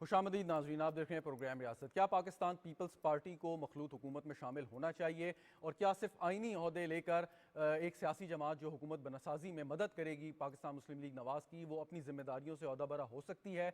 खुशामदीद नाज़रीन, आप देख रहे हैं प्रोग्राम रियासत। क्या पाकिस्तान पीपल्स पार्टी को मखलूत हुकूमत में शामिल होना चाहिए और क्या सिर्फ आइनी ओहदे लेकर एक सियासी जमात जो हुकूमत बनसाजी में मदद करेगी पाकिस्तान मुस्लिम लीग नवाज़ की, वो अपनी जिम्मेदारियों से ओहदा बरा हो सकती है?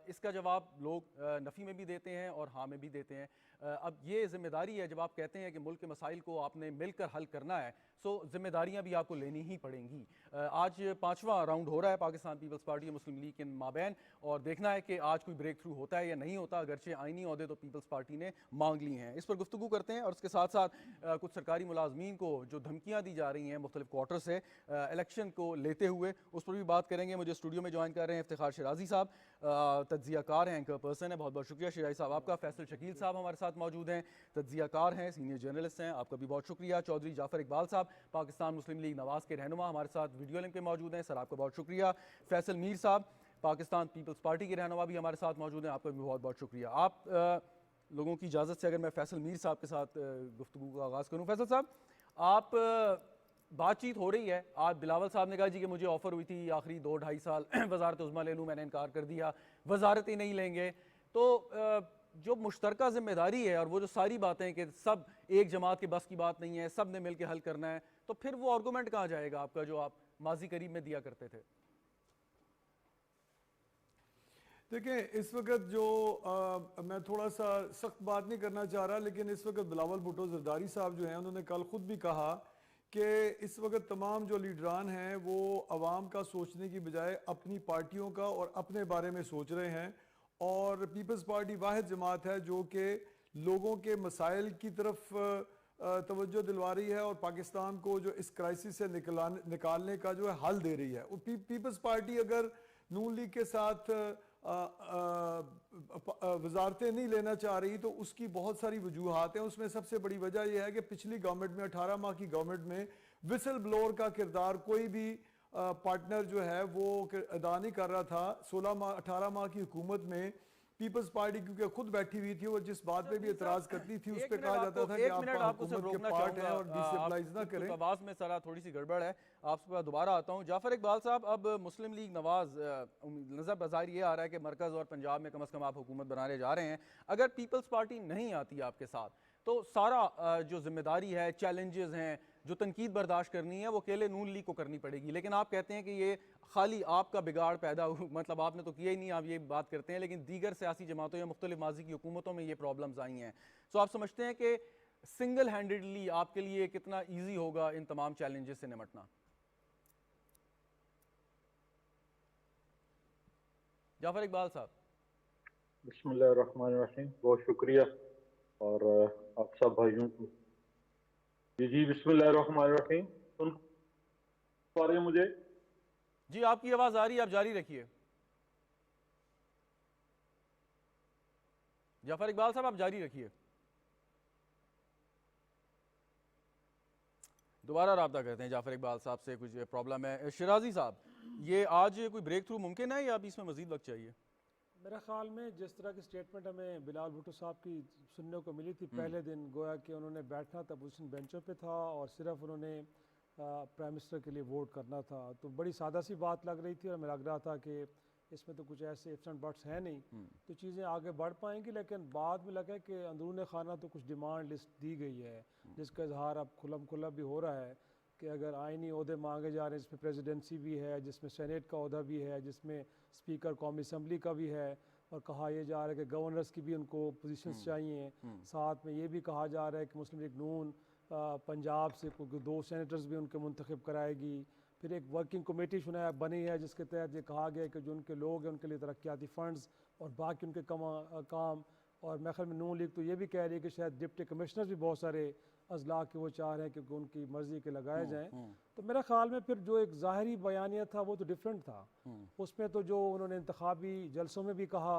इसका जवाब लोग नफ़ी में भी देते हैं और हाँ में भी देते हैं। अब ये जिम्मेदारी है, जब आप कहते हैं कि मुल्क के मसाइल को आपने मिलकर हल करना है, सो जिम्मेदारियाँ भी आपको लेनी ही पड़ेंगी। आज 5वां राउंड हो रहा है पाकिस्तान पीपल्स पार्टी और मुस्लिम लीग के माबैन, और देखना है कि आज कोई ब्रेक थ्रू होता है या नहीं होता। अगरचे आइनी ओहदे तो पीपल्स पार्टी ने मांग ली हैं। इस पर गुफ्तगू करते हैं और उसके साथ साथ कुछ सरकारी मुलाजमीन को जो धमकियाँ दी जा रही हैं मुख्तलिफ क्वार्टर से इलेक्शन को लेते हुए, उस पर भी बात करेंगे। मुझे स्टूडियो में ज्वाइन कर रहे हैं इफ्तिखार शिराजी साहब, तज्जियाकार हैं, एंकर पर्सन है। बहुत बहुत शुक्रिया शिराजी साहब आपका। फैसल शकील साहब हमारे साथ मौजूद हैं, तज्जियाकार हैं, सीनियर जर्नलिस्ट हैं, आपका भी बहुत शुक्रिया। चौधरी जाफर इकबाल साहब पाकिस्तान मुस्लिम लीग नवाज़ के रहनुमा हमारे साथ वीडियो लिंक पे मौजूद हैं, सर आपका बहुत शुक्रिया। फैसल मीर साहब पाकिस्तान पीपल्स पार्टी के रहनुमा भी हमारे साथ मौजूद हैं, आपका भी बहुत बहुत शुक्रिया। आप लोगों की इजाज़त से अगर मैं फैसल मीर साहब के साथ गुफ्तगू का आगाज़ करूँ। फैसल साहब, आप बातचीत हो रही है, आज बिलावल साहब ने कहा जी कि मुझे ऑफ़र हुई थी आखिरी 2-2.5 साल वज़ारत उज़्मा ले लूँ, मैंने इनकार कर दिया, वज़ारत ही नहीं लेंगे। तो जो मुश्तरका जिम्मेदारी है और वो जो सारी बातें कि सब एक जमात के बस की बात नहीं है, सब ने मिल के हल करना है, तो फिर वो आर्गूमेंट कहाँ जाएगा आपका जो आप माजी करीब में दिया करते थे? देखिए, इस वक्त जो मैं थोड़ा सा सख्त बात नहीं करना चाह रहा, लेकिन इस वक्त बिलावल भुट्टो जरदारी साहब जो हैं उन्होंने कल खुद भी कहा कि इस वक्त तमाम जो लीडरान हैं वो अवाम का सोचने की बजाय अपनी पार्टियों का और अपने बारे में सोच रहे हैं। और पीपल्स पार्टी वाहिद जमात है जो कि लोगों के मसाइल की तरफ तवज्जो दिलवा रही है और पाकिस्तान को जो इस क्राइसिस से निकालने का जो है हल दे रही है। पीपल्स पार्टी अगर नून लीग के साथ वजारतें नहीं लेना चाह रही तो उसकी बहुत सारी वजूहात हैं। उसमें सबसे बड़ी वजह यह है कि पिछली गवर्नमेंट में 18 माह की गवर्नमेंट में विसल ब्लोअर का किरदार कोई भी पार्टनर जो है वो अदा नहीं कर रहा था। 18 माह की हुकूमत में पीपल्स पार्टी क्योंकि खुद बैठी हुई थी और जिस बात पे भी एतराज करती थी उस पर कहा जाता था कि आप हुकूमत के पार्ट हैं और डिस्टेबलाइज ना करें। आवाज में सरा थोड़ी सी गड़बड़ है, आपसे दोबारा आता हूँ। जाफर इकबाल साहब, अब मुस्लिम लीग नवाज नजर बाजार ये आ रहा है कि मरकज और पंजाब में कम अज कम आप हुकूमत बनाने जा रहे हैं। अगर पीपल्स पार्टी नहीं आती आपके साथ तो सारा जो जिम्मेदारी है, चैलेंजेस हैं, जो तनकीद बर्दाश्त करनी है, वो अकेले नून लीग को करनी पड़ेगी। लेकिन आप कहते हैं कि ये खाली आपका बिगाड़ पैदा हो, मतलब आपने तो किया ही नहीं, आप ये बात करते हैं, लेकिन दीगर सियासी जमातों या मुख्तलिफ माजी की हुकूमतों में ये प्रॉब्लम्स आई हैं। सो आप समझते हैं कि सिंगल हैंडेडली आपके लिए कितना ईजी होगा इन तमाम चैलेंजेस से निपटना? जाफर इकबाल साहब। बिस्मिल्लाहिर्रहमानिर्रहीम, बहुत शुक्रिया और आप सब भाइयों को जी बिस्मिल्लाहिर्रहमानिर्रहीम। सुन पा रहे हैं मुझे? जी आपकी आवाज आ रही है, आप जारी रखिए। जाफर इकबाल साहब आप जारी रखिए, दोबारा रब्ता करते हैं जाफर इकबाल साहब से, कुछ प्रॉब्लम है। शिराजी साहब, ये आज कोई ब्रेक थ्रू मुमकिन है या अभी इसमें मजीद वक्त चाहिए? मेरा ख्याल में जिस तरह की स्टेटमेंट हमें बिलावल भुट्टो साहब की सुनने को मिली थी पहले दिन, गोया कि उन्होंने बैठना था पोजीशन बेंचों पे था और सिर्फ उन्होंने प्राइम मिनिस्टर के लिए वोट करना था, तो बड़ी सादा सी बात लग रही थी और हमें लग रहा था कि इसमें तो कुछ ऐसे इफ्स एंड बट्स हैं नहीं, तो चीज़ें आगे बढ़ पाएंगी। लेकिन बाद में लगा कि अंदरून खाना तो कुछ डिमांड लिस्ट दी गई है जिसका इजहार अब खुलम खुला भी हो रहा है कि अगर आइनी ओहदे मांगे जा रहे हैं, जिसमें प्रेसिडेंसी भी है, जिसमें सेनेट का ओहदा भी है, जिसमें स्पीकर कौमी असम्बली का भी है, और कहा यह जा रहा है कि गवर्नर्स की भी उनको पोजीशंस चाहिए। साथ में ये भी कहा जा रहा है कि मुस्लिम लीग नून पंजाब से 2 सेनेटर्स भी उनके मुंतखब कराएगी। फिर एक वर्किंग कमेटी बनी है जिसके तहत ये कहा गया कि जो उनके लोग हैं उनके लिए तरक्याती फ़ंड्स और बाकी उनके काम, और मेरे ख्याल में नून लीग तो ये भी कह रही है कि शायद डिप्टी कमिश्नर्स भी बहुत सारे अजला के वो चाह रहे हैं कि उनकी मर्ज़ी के लगाए जाएँ। तो मेरे ख्याल में फिर जो एक ज़ाहरी बयानिया था वो तो डिफरेंट था। उसमें तो जो उन्होंने इंतखाबी जलसों में भी कहा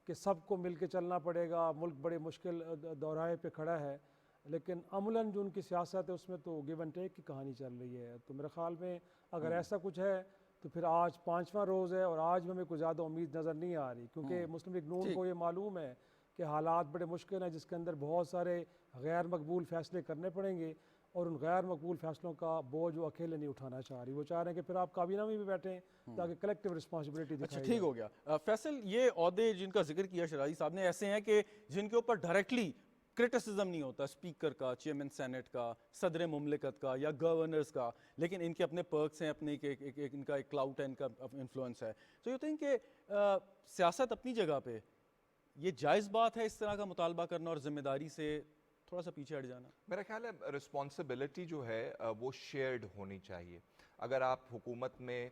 कि सबको मिल के चलना पड़ेगा, मुल्क बड़े मुश्किल दौराहे पे खड़ा है, लेकिन अमलन जो उनकी सियासत है उसमें तो गिव एंड टेक की कहानी चल रही है। तो मेरे ख्याल में अगर ऐसा कुछ है तो फिर आज 5वां रोज़ है और आज हमें कोई ज़्यादा उम्मीद नज़र नहीं आ रही, क्योंकि मुस्लिम लीग नून को ये मालूम है कि हालात बड़े मुश्किल हैं, जिसके अंदर बहुत सारे गैर मकबूल फ़ैसले करने पड़ेंगे। और उन गैर मकबूल फैसलों का बोझ वो अकेले नहीं उठाना चाह रही। वो चाह रहे हैं कि फिर आप काबीना में भी बैठें ताकि कलेक्टिव रिस्पॉन्सिबिलिटी अच्छा, दिखाई ठीक हो गया। फैसल, ये ओहदे जिनका जिक्र किया शराजी साहब ने ऐसे हैं कि जिनके ऊपर डायरेक्टली क्रिटिसिज्म नहीं होता, स्पीकर का, चेयरमैन सेनेट का, सदर मुमलिकत का या गवर्नर्स का, लेकिन इनके अपने पर्क्स हैं, अपने इनका एक क्लाउट है, इनका इन्फ्लुएंस है। तो यू थिंक कि सियासत अपनी जगह पे ये जायज़ बात है इस तरह का मुतालबा करना और जिम्मेदारी से थोड़ा सा पीछे हट जाना? मेरा ख्याल है रिस्पॉन्सिबिलिटी जो है वो शेयर्ड होनी चाहिए। अगर आप हुकूमत में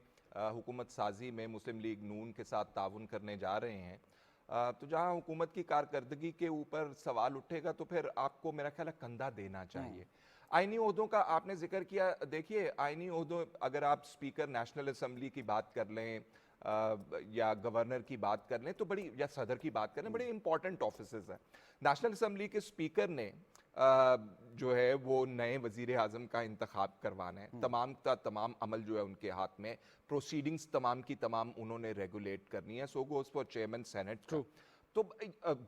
हुकूमत साजी में मुस्लिम लीग नून के साथ ताउन करने जा रहे हैं, तो जहां हुकूमत की कारकर्दगी के ऊपर सवाल उठेगा तो फिर आपको मेरा ख्याल है कंधा देना चाहिए। आईनी ओहदों का आपने जिक्र किया, देखिए आईनी ओहदों अगर आप स्पीकर नेशनल असम्बली की बात कर लें या गवर्नर की बात कर लें तो बड़ी, या सदर की बात कर लें, बड़े इंपॉर्टेंट ऑफिसेज हैं। नेशनल असम्बली के स्पीकर ने जो है वो नए वजीर आजम का इंतखाब करवाना है, तमाम का तमाम अमल जो है उनके हाथ में, प्रोसीडिंग्स तमाम की तमाम उन्होंने रेगुलेट करनी है। सो गोज फॉर चेयरमैन सेनेट का। तो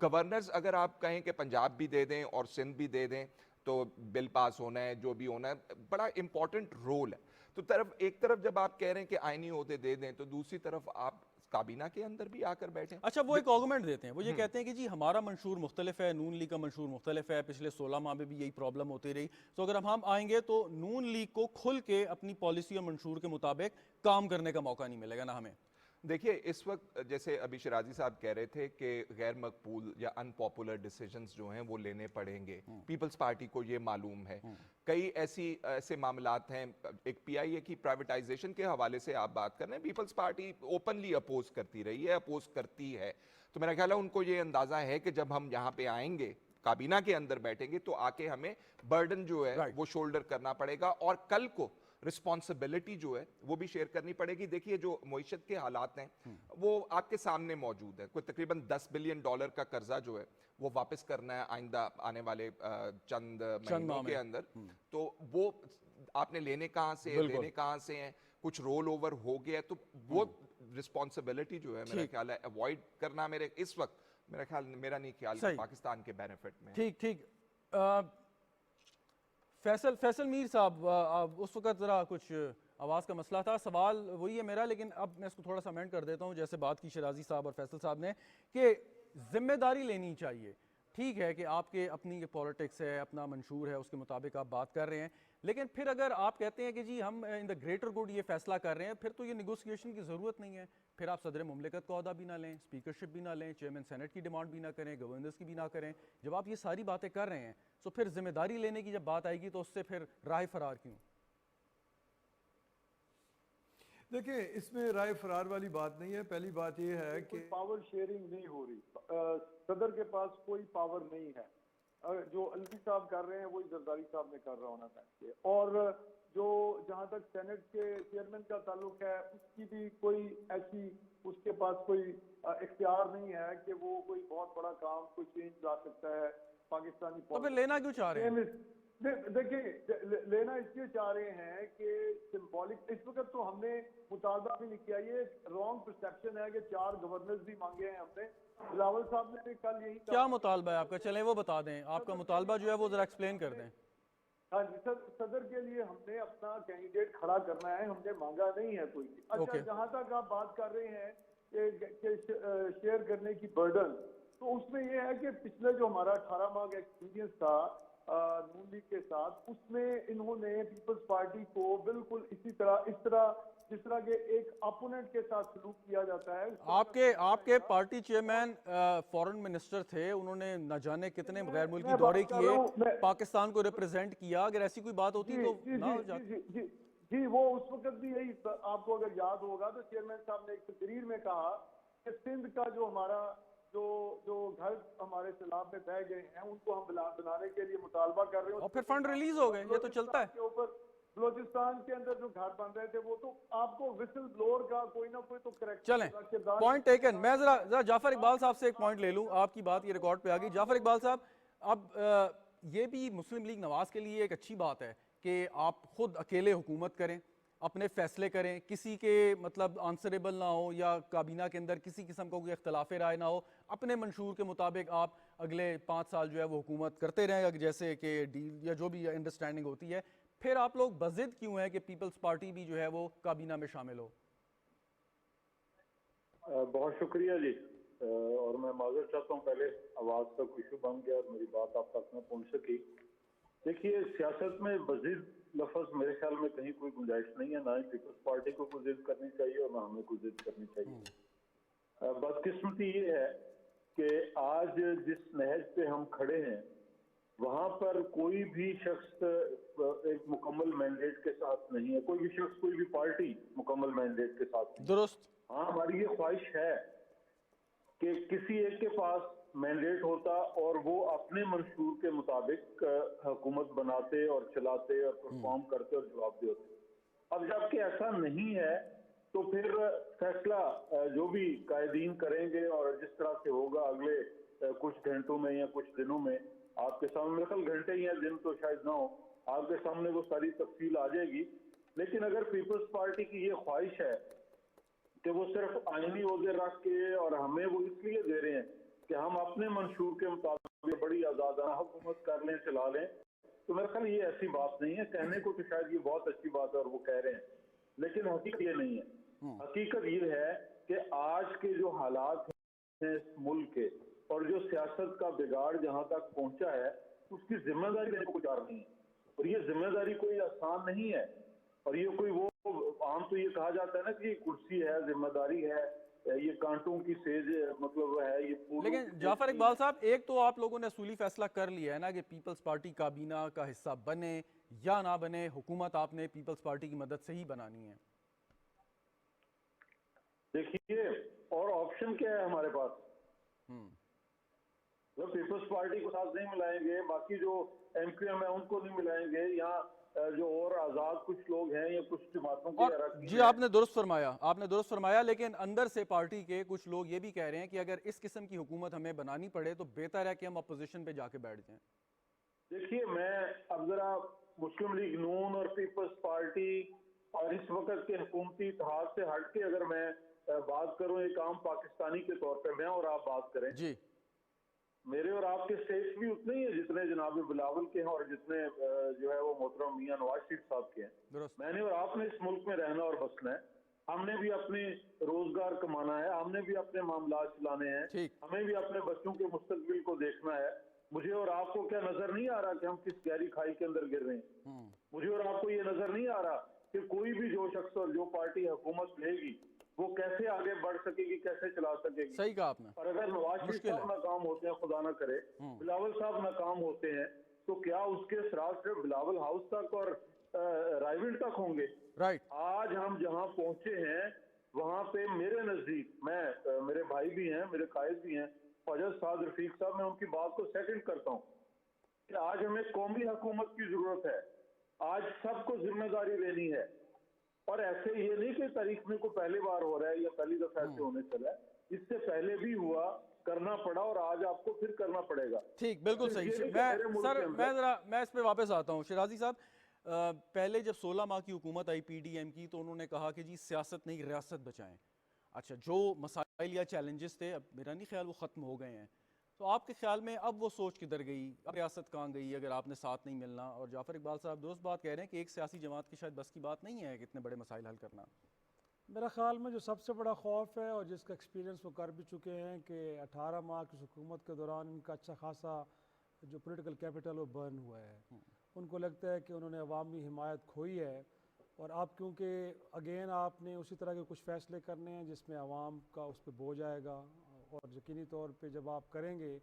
गवर्नर्स अगर आप कहें कि पंजाब भी दे दें और सिंध भी दे दें तो बिल पास होना है, जो भी होना है, बड़ा इंपॉर्टेंट रोल है। तो एक तरफ जब आप कह रहे हैं कि आईनी ओहदे दे दें तो दूसरी तरफ आप काबीना के अंदर भी आकर बैठे। अच्छा, वो एक आर्गूमेंट देते हैं, वो ये कहते हैं कि जी हमारा मंशूर मुख्तलिफ है, नून लीग का मंशूर मुख्तलिफ है, पिछले 16 माह में भी यही प्रॉब्लम होती रही। तो अगर हम आएंगे तो नून लीग को खुल के अपनी पॉलिसी और मंशूर के मुताबिक काम करने का मौका नहीं मिलेगा ना हमें। देखिए इस वक्त जैसे अभी शराजी साहब कह रहे थे कि गैर मकबूल या अनपॉपुलर डिसीजंस जो हैं वो लेने पड़ेंगे, पीपल्स पार्टी को ये मालूम है। कई ऐसे मामलात हैं, एक पीआईए की प्राइवेटाइजेशन के हवाले से आप बात कर रहे हैं, पीपल्स पार्टी ओपनली अपोज करती रही है, अपोज करती है। तो मेरा ख्याल है उनको ये अंदाजा है कि जब हम यहाँ पे आएंगे, काबीना के अंदर बैठेंगे, तो आके हमें बर्डन जो है वो शोल्डर करना पड़ेगा और कल को रिस्पॉन्सिबिलिटी जो है वो भी शेयर करनी पड़ेगी। देखिए जो मईशत के हालात हैं वो आपके सामने मौजूद है। कोई तकरीबन $10 बिलियन का कर्जा जो है वो वापस करना है आइंदा आने वाले चंद महीनों के अंदर। तो वो आपने लेने कहाँ से, देने कहाँ से हैं, कुछ रोल ओवर हो गया, तो वो रिस्पॉन्सिबिलिटी जो है मेरा ख्याल है अवॉइड करना मेरा नहीं ख्याल कि पाकिस्तान के बेनिफिट में। ठीक। फैसल मीर साहब, उस वक्त ज़रा कुछ आवाज़ का मसला था, सवाल वही है मेरा, लेकिन अब मैं इसको थोड़ा सा अमेंड कर देता हूँ। जैसे बात की शराजी साहब और फैसल साहब ने कि जिम्मेदारी लेनी चाहिए। ठीक है कि आपके अपनी पॉलिटिक्स है, अपना मंशूर है, उसके मुताबिक आप बात कर रहे हैं, लेकिन फिर अगर आप कहते हैं कि जी हम इन द ग्रेटर गुड ये फैसला कर रहे हैं, फिर तो ये निगोसिएशन की ज़रूरत नहीं है। फिर आप सदर मुमलिकत का ओहदा भी ना लें, स्पीकरशिप भी ना लें, चेयरमैन सेनेट की डिमांड भी ना करें, गवर्नर्स की भी ना करें। जब आप ये सारी बातें कर रहे हैं तो फिर जिम्मेदारी लेने की जब बात आएगी तो उससे फिर राह फरार क्यों? देखिए इसमें राय फरार वाली बात नहीं है। पहली बात यह है कि पावर शेयरिंग नहीं हो रही, सदर के पास कोई पावर नहीं है। जो अलवी साहब कर रहे हैं वही जरदारी साहब ने कर रहा होना चाहिए। और जो जहां तक सेनेट के चेयरमैन का ताल्लुक है, उसकी भी कोई ऐसी उसके पास कोई इख्तियार नहीं है कि वो कोई बहुत बड़ा काम, कोई चेंज ला सकता है पाकिस्तानी। तो फिर लेना क्यों चाह रहे हैं? देखिए लेना इसलिए चाह रहे हैं कि सिंबॉलिक, इस वक्त तो हमने मुतालबा भी नहीं किया, ये रॉन्ग परसेप्शन है कि 4 गवर्नर्स भी मांगे हैं हमने। बिलावल साहब ने कल यही क्या मुतालबा है आपका? चलें वो बता दें, आपका मुतालबा जो है वो जरा एक्सप्लेन कर दें। हाँ जी सदर के लिए हमने अपना कैंडिडेट खड़ा करना है, हमने मांगा नहीं है कोई। अच्छा जहां तक आप बात कर रहे हैं कि शेयर करने की बर्डन, तो उसमें यह है कि पिछले जो हमारा 18 माह का एक्सपीरियंस था नून लीग के साथ, उसमें इन्होंने पीपल्स पार्टी को बिल्कुल इस तरह जिस तरह के एक अपोनेंट के साथ सलूक किया जाता है। आपके पार्टी चेयरमैन फॉरेन मिनिस्टर थे, उन्होंने न जाने कितने गैर मुल्की दौरे किए, पाकिस्तान को रिप्रेजेंट किया। अगर ऐसी कोई बात होती तो ना हो जाती। जी वो उस वक्त भी यही, आपको अगर याद होगा तो चेयरमैन साहब ने एक तकरीर में कहा कि सिंध का जो हमारा जो घर हमारे सैलाब में बह गए हैं उनको हम बनाने के लिए मुतालबा कर रहे हैं, और फिर फंड रिलीज हो गए। ये तो चलता है। के ऊपर बलोचिस्तान के अंदर जो घर बन रहे थे वो तो आपको विसल ब्लोअर का कोई ना कोई तो करेक्ट। चलें, पॉइंट टेकन। मैं जरा जाफर इकबाल साहब से एक पॉइंट ले लूं, आपकी बात ये रिकॉर्ड पे आ गई। जाफर इकबाल साहब, अब ये भी मुस्लिम लीग नवाज के लिए एक अच्छी बात है कि आप खुद अकेले हुकूमत करें, अपने फैसले करें, किसी के मतलब आंसरेबल ना हो या काबीना के अंदर किसी किस्म का कोई इख्तलाफ राय ना हो, अपने मंशूर के मुताबिक आप अगले 5 साल जो है वो हुकूमत करते रहें, जैसे कि डील या जो भी अंडरस्टैंडिंग होती है, फिर आप लोग बज़िद क्यों हैं कि पीपल्स पार्टी भी जो है वो काबीना में शामिल हो? बहुत शुक्रिया जी। और मैं माजूर चाहता हूँ, पहले आवाज का कोई इशू बन गया और मेरी बात आप तक न पहुंच सकी। देखिए, सियासत में बज़िद लफ्ज मेरे ख्याल में कहीं कोई गुंजाइश नहीं है, ना ही पीपल्स पार्टी को कोई जिद करनी चाहिए और ना हमें कोई जिद करनी चाहिए। बदकिस्मती ये है कि आज जिस नहज पे हम खड़े हैं वहां पर कोई भी शख्स एक मुकम्मल मैंडेट के साथ नहीं है, कोई भी शख्स, कोई भी पार्टी मुकम्मल मैंडेट के साथ नहीं। दुरुस्त। हाँ, हमारी ये ख्वाहिश है कि किसी एक के पास मैंडेट होता और वो अपने मंशूर के मुताबिक हुकूमत बनाते और चलाते और परफॉर्म करते और जवाब देते। अब जबकि ऐसा नहीं है तो फिर फैसला जो भी कायदीन करेंगे और जिस तरह से होगा अगले कुछ घंटों में या कुछ दिनों में आपके सामने, मेरे ख्याल घंटे ही हैं, दिन तो शायद ना हो, आपके सामने वो सारी तफसील आ जाएगी। लेकिन अगर पीपल्स पार्टी की ये ख्वाहिश है कि वो सिर्फ आईनी ओहदे रख के और हमें वो इसलिए दे रहे हैं कि हम अपने मंशूर के मुताबिक बड़ी आजादाना हुकूमत कर लें, चला लें, तो मेरे ख्याल ये ऐसी बात नहीं है। कहने को तो शायद ये बहुत अच्छी बात है और वो कह रहे हैं, लेकिन हकीकत ये नहीं है। हकीकत ये है कि आज के जो हालात हैं इस मुल्क के और जो सियासत का बिगाड़ जहां तक पहुंचा है, उसकी जिम्मेदारी लेने को कुछ और नहीं है। और ये जिम्मेदारी कोई आसान नहीं है। और ये कोई वो आम तो ये कहा जाता है ना कि कुर्सी है, जिम्मेदारी है, ये कांटों की सेज मतलब है ये। लेकिन जाफर इकबाल साहब, एक तो आप लोगों ने असूली फैसला कर लिया है ना कि पीपल्स पार्टी काबीना का हिस्सा बने या ना बने, हुकूमत आपने पीपल्स पार्टी की मदद से ही बनानी है। देखिए, और ऑप्शन क्या है हमारे पास? तो पीपल्स पार्टी को साथ नहीं मिलाएंगे, बाकी जो एमक्यूएम है उनको नहीं मिलाएंगे, या जो और आजाद कुछ लोग हैं या कुछ जमातों के जी, आपने दुरुस्त फरमाया, लेकिन अंदर से पार्टी के कुछ लोग ये भी कह रहे हैं कि अगर इस किस्म की हुकूमत हमें बनानी पड़े तो बेहतर है कि हम अपोजिशन पे जाके बैठ जाएं। देखिए, मैं अब जरा मुस्लिम लीग नून और पीपल्स पार्टी और इस वक्त के हुकूमती इत्तेहाद से हट के अगर मैं बात करूं एक आम पाकिस्तानी के तौर पे, मैं और आप बात करें जी, मेरे और आपके स्टेट्स भी उतने ही है जितने जनाब बिलावल के हैं और जितने जो है वो मोहतरम मियां नवाज शरीफ साहब के हैं। मैंने और आपने इस मुल्क में रहना और बसना है, हमने भी अपने रोजगार कमाना है, हमने भी अपने मामला चलाने हैं, हमें भी अपने बच्चों के मुस्तकबिल को देखना है। मुझे और आपको क्या नजर नहीं आ रहा कि हम किस गहरी खाई के अंदर गिर रहे हैं? मुझे और आपको ये नजर नहीं आ रहा कि कोई भी जो शख्स और जो पार्टी हुकूमत लेगी वो कैसे आगे बढ़ सकेगी, कैसे चला सकेगी? सही कहा आपने। और अगर नवाज शरीफ साहब नाकाम होते हैं, खुदा ना करे बिलावल साहब नाकाम होते हैं, तो क्या उसके असरात सिर्फ बिलावल हाउस तक और राइविल तक होंगे? राइट। आज हम जहां पहुंचे हैं वहां पे मेरे नजदीक, मैं मेरे भाई भी हैं, मेरे कायद भी हैं, फजल साद रफीक साहब, मैं उनकी बात को सेकंड करता हूँ कि आज हमें कौमी हुकूमत की जरूरत है। आज सबको जिम्मेदारी लेनी है और ऐसे ये नहीं कि तारीख में को पहली बार हो रहा है या पहली दफा ऐसे होने चला है, इससे पहले भी हुआ, करना पड़ा और आज आपको फिर करना पड़ेगा। ठीक, बिल्कुल सही। मैं इस पे वापस आता हूँ। शिराजी साहब, पहले जब 16 माह की हुकूमत आई पीडीएम की तो उन्होंने कहा कि जी सियासत नहीं रियासत बचाएं। अच्छा, जो मसाइल या चैलेंजेस थे अब मेरा नहीं ख्याल वो ख़त्म हो गए हैं, तो आपके ख्याल में अब वो सोच किधर गई, अब रियासत कहाँ गई अगर आपने साथ नहीं मिलना? और जाफर इकबाल साहब दुरुस्त बात कह रहे हैं कि एक सियासी जमात की शायद बस की बात नहीं है कि इतने बड़े मसाइल हल करना। मेरा ख्याल में जो सबसे बड़ा खौफ है और जिसका एक्सपीरियंस वो कर भी चुके हैं कि 18 माह की हुकूमत के दौरान इनका अच्छा खासा जो पॉलिटिकल कैपिटल वो बर्न हुआ है। उनको लगता है कि उन्होंने अवामी हिमायत खोई है और अब क्योंकि अगेन आपने उसी तरह के कुछ फैसले करने हैं जिसमें अवाम का उस पर बोझ आएगा और यकीनी तौर पे जब आप करेंगे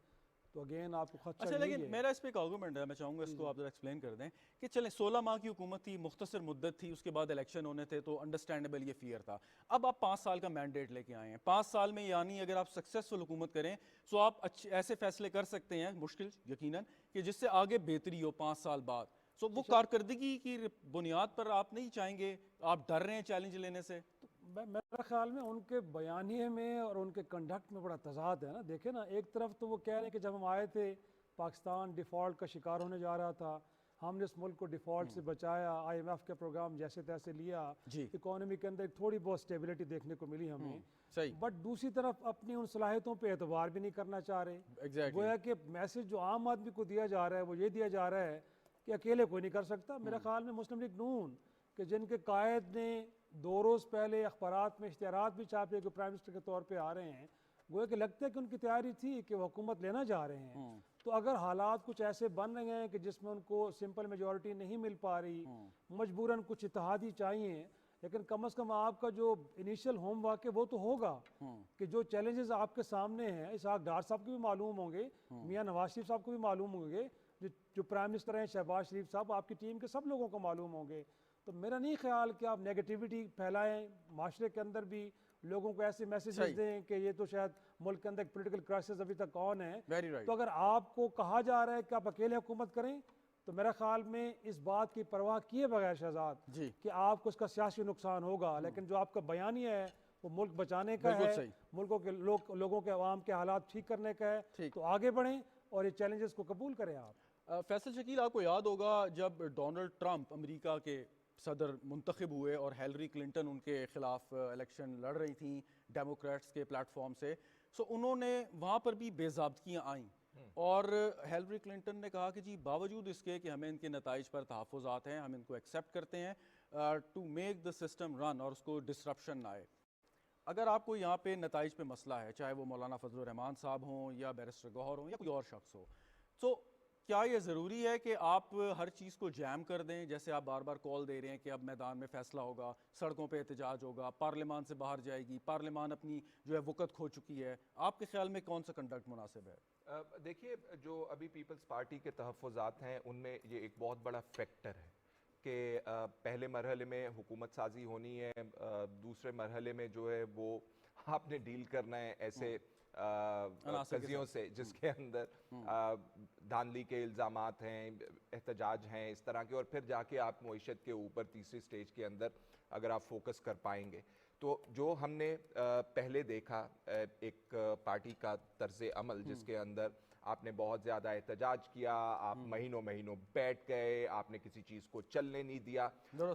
तो अगेन आपको खर्चा। अच्छा, लेकिन मेरा इस पे एक आर्गूमेंट है, मैं चाहूँगा इसको आप जरा एक्सप्लेन कर दें कि चलें 16 माह की हुकूमत थी, मुख्तसर मुद्दत थी, उसके बाद इलेक्शन होने थे तो अंडरस्टैंडेबल ये फियर था। अब आप 5 साल का मैंडेट लेके आए हैं, 5 साल में यानी अगर आप सक्सेसफुल हुकूमत करें तो आप अच्छे ऐसे फैसले कर सकते हैं, मुश्किल यकीनन, कि जिससे आगे बेहतरी हो 5 साल बाद। तो वो कारकर्दगी की बुनियाद पर आप नहीं चाहेंगे, आप डर रहे हैं चैलेंज लेने से? मेरा ख्याल में उनके बयानिए में और उनके कंडक्ट में बड़ा तजाद है ना। देखे ना, एक तरफ तो वो कह रहे हैं कि जब हम आए थे पाकिस्तान डिफ़ॉल्ट का शिकार होने जा रहा था, हमने इस मुल्क को डिफ़ॉल्ट से बचाया, IMF के प्रोग्राम जैसे तैसे लिया, जी। इकोनॉमी के अंदर एक थोड़ी बहुत स्टेबिलिटी देखने को मिली हमें, सही। बट दूसरी तरफ अपनी उन सलाहियतों पे एतबार भी नहीं करना चाह रहे। Exactly. गोया कि मैसेज जो आम आदमी को दिया जा रहा है वो ये दिया जा रहा है कि अकेले कोई नहीं कर सकता। मेरा ख्याल में मुस्लिम लीग नून कि जिनके कायद ने 2 रोज़ पहले अखबारात में इश्तिहारात भी छापे कि प्राइम मिनिस्टर के तौर पे आ रहे हैं, गोया कि लगता है कि उनकी तैयारी थी कि वो हुकूमत लेना जा रहे हैं। तो अगर हालात कुछ ऐसे बन रहे हैं कि जिसमें उनको सिंपल मेजॉरिटी नहीं मिल पा रही, मजबूरन कुछ इत्तेहादी चाहिए, लेकिन कम से कम आपका जो इनिशियल होमवर्क है वो तो होगा कि जो चैलेंजेस आपके सामने हैं, इसहाक डार साहब को भी मालूम होंगे, मियां नवाज शरीफ साहब को भी मालूम होंगे, जो प्राइम मिनिस्टर हैं शहबाज शरीफ साहब, आपकी टीम के सब लोगों को मालूम होंगे। तो मेरा नहीं ख्याल कि आप नेगेटिविटी फैलाएं, माशरे के अंदर भी लोगों को ऐसे मैसेजेस दें कि ये तो शायद मुल्क के अंदर पॉलिटिकल क्राइसिस अभी तक ऑन है। Right. तो अगर आपको कहा जा रहा है कि आप अकेले हुकूमत करें, तो मेरा ख्याल में इस बात की परवाह किए बगैर शहजाद जी। कि आपको इसका सियासी नुकसान होगा, लेकिन जो आपका बयानिया है वो मुल्क बचाने का बिल्कुल है, सही। मुल्कों के लोगों के अवाम के हालात ठीक करने का है, ठीक। तो आगे बढ़ें और ये चैलेंजेस को कबूल करें आप। फैसल शकील, आपको याद होगा जब डोनाल्ड ट्रंप अमेरिका के सदर मुंतखब हुए और हिलरी क्लिंटन उनके खिलाफ इलेक्शन लड़ रही थी डेमोक्रेट्स के प्लेटफॉर्म से, सो उन्होंने वहाँ पर भी बेज़ाब्तियाँ आईं और हिलरी क्लिंटन ने कहा कि जी बावजूद इसके कि हमें इनके नताइज पर तहफ़्फ़ुज़ात हैं, हम इनको एक्सेप्ट करते हैं to make the system run और उसको डिसरप्शन ना आए। अगर आपको यहाँ पे नताइज पे मसला है, चाहे वो मौलाना फजल रहमान साहब हों या बैरिस्टर गौहर हों या कोई और शख्स हो, तो क्या ये ज़रूरी है कि आप हर चीज़ को जैम कर दें? जैसे आप बार बार कॉल दे रहे हैं कि अब मैदान में फ़ैसला होगा, सड़कों पे एहतजाज होगा, पार्लियामान से बाहर जाएगी, पार्लियामान अपनी जो है वक़्त खो चुकी है, आपके ख्याल में कौन सा कंडक्ट मुनासिब है? देखिए, जो अभी पीपल्स पार्टी के तहफ़्फ़ुज़ात हैं उनमें ये एक बहुत बड़ा फैक्टर है कि पहले मरहले में हुकूमत साजी होनी है, दूसरे मरहले में जो है वो आपने डील करना है ऐसे कजियों से जिसके अंदर धांधली के इल्ज़ामात हैं, एहतजाज हैं इस तरह के, और फिर जाके आप मईशत के ऊपर तीसरी स्टेज के अंदर अगर आप फोकस कर पाएंगे। तो जो हमने पहले देखा एक पार्टी का तर्ज़ अमल जिसके अंदर आपने बहुत ज़्यादा एहतजाज किया, आप महीनों महीनों बैठ गए, आपने किसी चीज़ को चलने नहीं दिया,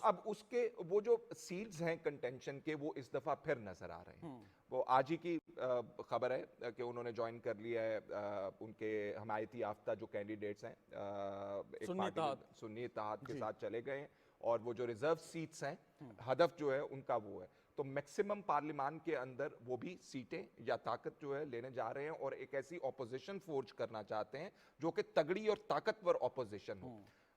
अब उसके वो जो सीड्स हैं कंटेंशन के वो इस दफ़ा फिर नज़र आ रहे हैं। वो आज ही की खबर है कि उन्होंने ज्वाइन कर लिया है उनके हमायती याफ्ता जो कैंडिडेट्स हैं सुन्नी इत्तेहाद के साथ चले गए हैं, और वो जो रिजर्व सीट्स हैं हदफ जो है उनका वो है, तो मैक्सिमम पार्लियामान के अंदर वो भी सीटें या ताकत जो है लेने जा रहे हैं और एक ऐसी ऑपोजिशन फोर्ज करना चाहते हैं जो कि तगड़ी और ताकतवर ऑपोजिशन हो।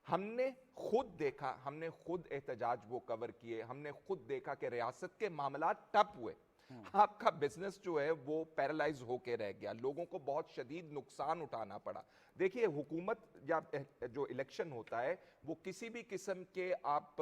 हमने खुद देखा, हमने खुद एहतजाज वो कवर किए, हमने खुद देखा कि रियासत के मामला टप हुए, आपका बिजनेस जो है वो पैरालाइज होके रह गया, लोगों को बहुत शदीद नुकसान उठाना पड़ा। देखिए, हुकूमत या जो इलेक्शन होता है वो किसी भी किस्म के आप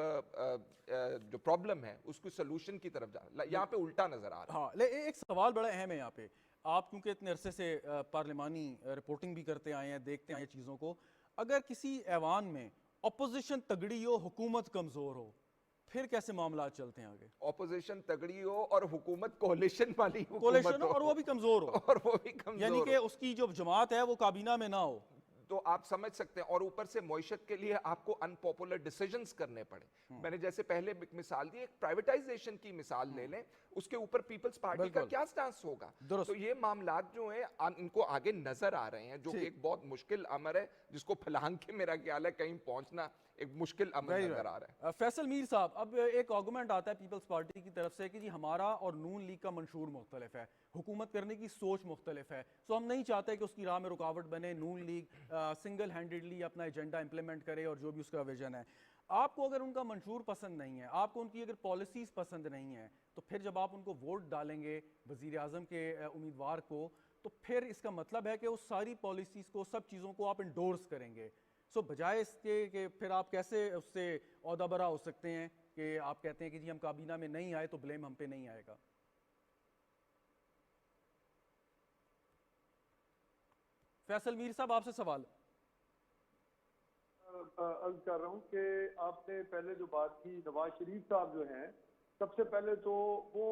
जो प्रॉब्लम है उसको सोल्यूशन की तरफ जा, यहाँ पे उल्टा नजर आ रहा है। हाँ, एक सवाल बड़ा अहम है यहाँ पे। आप क्योंकि इतने अरसे से पार्लिमानी रिपोर्टिंग भी करते आए हैं, देखते आए हैं चीज़ों को, अगर किसी ऐवान में अपोजिशन तगड़ी हो, हुकूमत कमज़ोर हो, फिर कैसे मामला चलते हैं आगे? ऑपोजिशन तगड़ी हो और हुकूमत कोलिशन वाली कोलिशन हो और वो भी कमजोर हो, और वो भी कमजोर, यानी कि उसकी जो जमात है वो काबीना में ना हो, तो आप समझ सकते हैं। और ऊपर से मईशत के लिए आपको अनपॉपुलर डिसीजंस करने पड़े। मैंने जैसे पहले मिसाल दी, एक प्राइवेटाइजेशन की मिसाल ले लें, उसके ऊपर पीपल्स पार्टी का क्या स्टांस होगा। तो ये मामलात जो हैं इनको आगे नजर आ रहे हैं, जो कि एक बहुत मुश्किल अमर है जिसको फलांग के मेरा ख्याल है कहीं पहुंचना एक मुश्किल अमर नजर आ रहा है। फैसल मीर साहब, अब एक आर्गुमेंट आता है पीपल्स पार्टी की तरफ से कि जी हमारा और नून लीग का मंशूर मुख्तलिफ है, हुकूमत करने की सोच मुख्तलिफ है, सो हम नहीं चाहते कि उसकी राह में रुकावट बने, नून लीग सिंगल हैंडेडली अपना एजेंडा इंप्लीमेंट करे और जो भी उसका विजन है। आपको अगर उनका मंशूर पसंद नहीं है, आपको उनकी अगर पॉलिसीज पसंद नहीं है, तो फिर जब आप उनको वोट डालेंगे वज़ीर आज़म के उम्मीदवार को, तो फिर इसका मतलब है कि उस सारी पॉलिसीज़ को, सब चीज़ों को आप इंडोर्स करेंगे। सो बजाय इसके कि फिर आप कैसे उससे औहदा बरा हो सकते हैं कि आप कहते हैं कि जी हम काबीना में नहीं आए तो ब्लेम हम पे नहीं आएगा। फैसल मीर साहब, आपसे सवाल अर्ज कर रहा हूँ कि आपने पहले जो बात की, नवाज शरीफ साहब जो हैं, सबसे पहले तो वो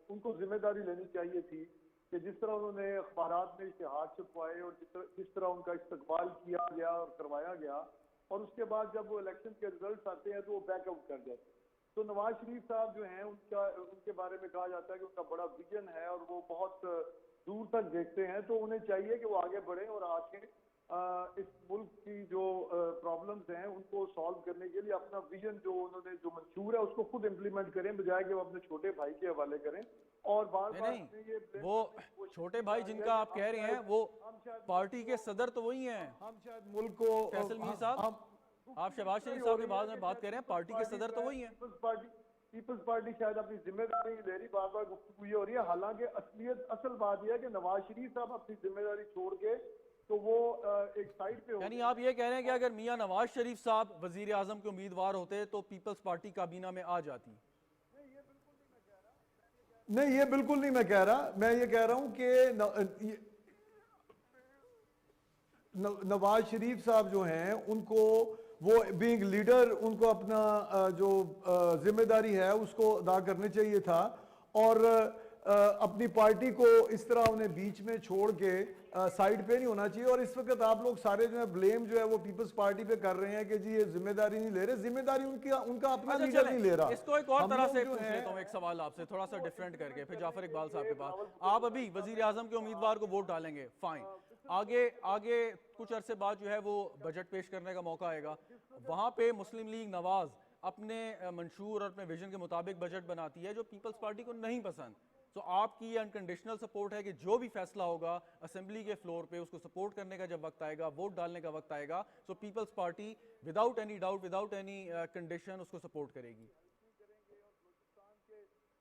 उनको जिम्मेदारी लेनी चाहिए थी कि जिस तरह उन्होंने अखबारात में इश्तिहार छपवाए और जिस तरह उनका इस्तकबाल किया गया और करवाया गया, और उसके बाद जब वो इलेक्शन के रिजल्ट आते हैं तो वो बैकआउट कर जाते हैं। तो नवाज शरीफ साहब जो हैं उनके बारे में कहा जाता है कि उनका बड़ा विजन है और वो बहुत दूर तक देखते हैं, तो उन्हें चाहिए कि वो आगे बढ़े और आके इस मुल्क की जो प्रॉब्लम्स हैं उनको सॉल्व करने के लिए अपना विजन जो उन्होंने जो मंशूर है उसको खुद इम्प्लीमेंट करें, बजाय कि वो अपने छोटे भाई के हवाले करें। और बार बार नहीं, वो छोटे भाई जिनका आप कह रहे हैं वो पार्टी के सदर तो वही हैं। हम शायद मुल्क को फैसल मीर साहब, आप शहबाज शरीफ साहब के बाद में बात कर रहे हैं, पार्टी के सदर तो वही हैं। पीपल्स पार्टी शायद अपनी जिम्मेदारी नहीं ले रही, बार बार गुफ्तगू ये हो रही है। हालांकि असल बात यह है कि नवाज शरीफ साहब अपनी जिम्मेदारी छोड़ के तो वो एक साइड पे हो, यानी आप ये कह रहे हैं कि अगर मियां नवाज शरीफ साहब वजीर आजम के उम्मीदवार होते तो पीपल्स पार्टी काबीना में आ जाती? नहीं, ये बिल्कुल नहीं मैं कह रहा। मैं ये कह रहा हूं कि नवाज शरीफ साहब जो हैं उनको वो बीइंग लीडर उनको अपना जो जिम्मेदारी है उसको अदा करने चाहिए था और अपनी पार्टी को इस तरह उन्हें बीच में छोड़ के साइड पे नहीं होना चाहिए। और इस वक्त आप लोग सारे जो है ब्लेम जो है वो पीपल्स पार्टी पे कर रहे हैं कि जी ये जिम्मेदारी नहीं ले रहे। जिम्मेदारी उनका अपना लीडर नहीं ले रहा। इसको एक और तरह से पूछ लेता हूं, एक सवाल आपसे थोड़ा सा डिफरेंट करके, फिर जाफर इकबाल साहब के पास। आप अभी वजीर आजम के उम्मीदवार को वोट डालेंगे, फाइन, आगे कुछ अरसे बाद जो है वो बजट पेश करने का मौका आएगा, वहां पे मुस्लिम लीग नवाज अपने मंशूर और अपने विजन के मुताबिक बजट बनाती है जो पीपल्स पार्टी को नहीं पसंद। तो आपकी अनकंडीशनल सपोर्ट है कि जो भी फैसला होगा असेंबली के फ्लोर पे उसको सपोर्ट करने का जब वक्त आएगा, वोट डालने का वक्त आएगा, तो Peoples Party without any doubt, without any condition उसको सपोर्ट करेगी।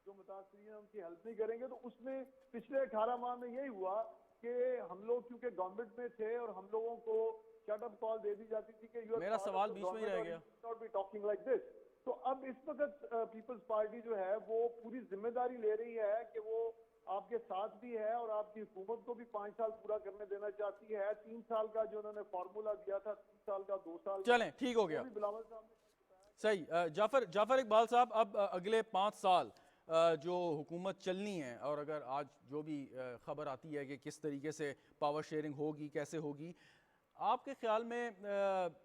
जो मुतासरीन उनकी हेल्प नहीं करेंगे। तो उसमें पिछले 18 माह में यही हुआ कि हम लोग क्योंकि गवर्नमेंट में थे और हम लोगों को शट अप कॉल दे दी जाती थी कि मेरा सवाल बीच में ही रह गया। Not be talking like this. तो अब इस वक्त पीपल्स पार्टी जो है वो पूरी जिम्मेदारी ले रही है कि वो आपके साथ भी है और आपकी हुकूमत को भी 5 साल पूरा करने देना चाहती है। 3 साल का जो उन्होंने फार्मूला दिया था, 3 साल का, 2 साल, चलें ठीक हो गया, बिलावल साहब सही। जाफर इकबाल साहब, अब अगले 5 साल जो हुकूमत चलनी है, और अगर आज जो भी खबर आती है कि किस तरीके से पावर शेयरिंग होगी, कैसे होगी, आपके ख्याल में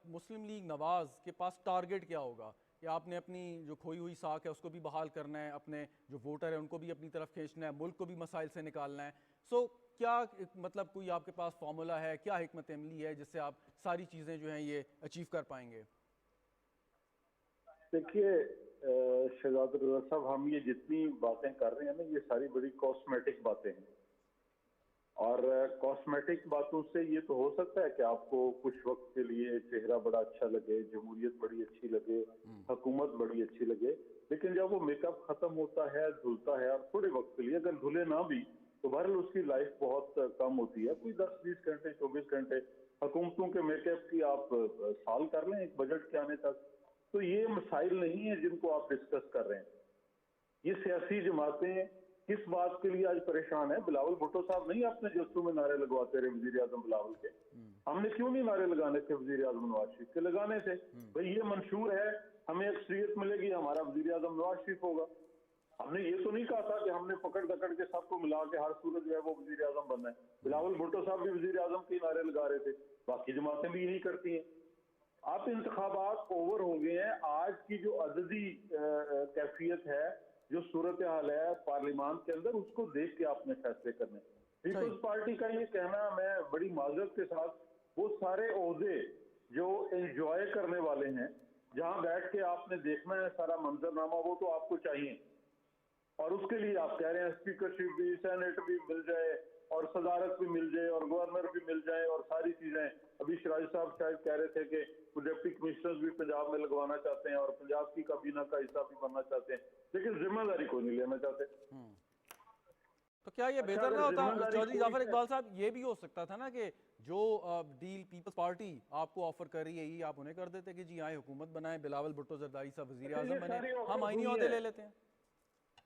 मुस्लिम लीग नवाज के पास टारगेट क्या होगा? कि आपने अपनी जो खोई हुई साख है उसको भी बहाल करना है, अपने जो वोटर है उनको भी अपनी तरफ खींचना है, मुल्क को भी मसाइल से निकालना है। सो क्या मतलब कोई आपके पास फार्मूला है, क्या हिकमत अमली है जिससे आप सारी चीज़ें जो हैं ये अचीव कर पाएंगे? देखिए शहजाद रज़ा साहब, हम ये जितनी बातें कर रहे हैं ना, ये सारी बड़ी कॉस्मेटिक बातें हैं। और कॉस्मेटिक बातों से ये तो हो सकता है कि आपको कुछ वक्त के लिए चेहरा बड़ा अच्छा लगे, जमहूरियत बड़ी अच्छी लगे, हुकूमत बड़ी अच्छी लगे, लेकिन जब वो मेकअप खत्म होता है, धुलता है, और थोड़े वक्त के लिए अगर धुले ना भी तो बहरहाल उसकी लाइफ बहुत कम होती है। कोई 10-20 घंटे, 24 घंटे हुकूमतों के मेकअप की आप साल कर लें एक बजट के आने तक। तो ये मसाइल नहीं है जिनको आप डिस्कस कर रहे हैं। ये सियासी जमातें किस बात के लिए आज परेशान है? बिलावल भुट्टो साहब नहीं अपने जस्सों में नारे लगवाते रहे वजीर आजम बिलावल के। हमने क्यों नहीं नारे लगाने थे वजीर आजम नवाज शरीफ के? लगाने थे भाई, ये मंशूर है, हमें अक्सरियत मिलेगी, हमारा वजीर आजम नवाज शरीफ होगा। हमने ये तो नहीं कहा था कि हमने पकड़ दकड़ के सबको मिला के हर सूरत जो है वो वजीर आजम बनना है। बिलावल भुट्टो साहब भी वजीर आजम के नारे लगा रहे थे, बाकी जमातें भी यही करती हैं। आप इंतखाबात ओवर हो गए हैं। आज की जो अददी कैफियत है, जो सूरत हाल है पार्लियामान के अंदर, उसको देख के आपने फैसले करने। पीपल्स पार्टी का ये कहना, मैं बड़ी माजरत के साथ, वो सारे ओहदे जो एंजॉय करने वाले हैं, जहां बैठ के आपने देखना है सारा मंजरनामा, वो तो आपको चाहिए। और उसके लिए आप कह रहे हैं स्पीकरशिप भी, सेनेट भी मिल जाए और सदारत भी मिल जाए और गवर्नर भी मिल जाए और सारी चीजें। अभी शराज साहब शायद कह रहे थे कि डिप्टी कमिश्नर्स भी पंजाब में लगवाना चाहते हैं और पंजाब की काबीना का हिस्सा भी बनना चाहते हैं, लेकिन जिम्मेदारी कोई नहीं लेना चाहते। तो क्या ये बेहतर ना होता चौधरी जाफर इकबाल साहब, ये भी हो सकता था ना कि जो डील पीपल्स पार्टी आपको ऑफर कर रही है ये आप उन्हें कर देते कि जी आए हुकूमत बनाए, बिलावल भुट्टो जरदारी साहब वजीर आजम बने, हम आईनी ओहदे ले लेते हैं।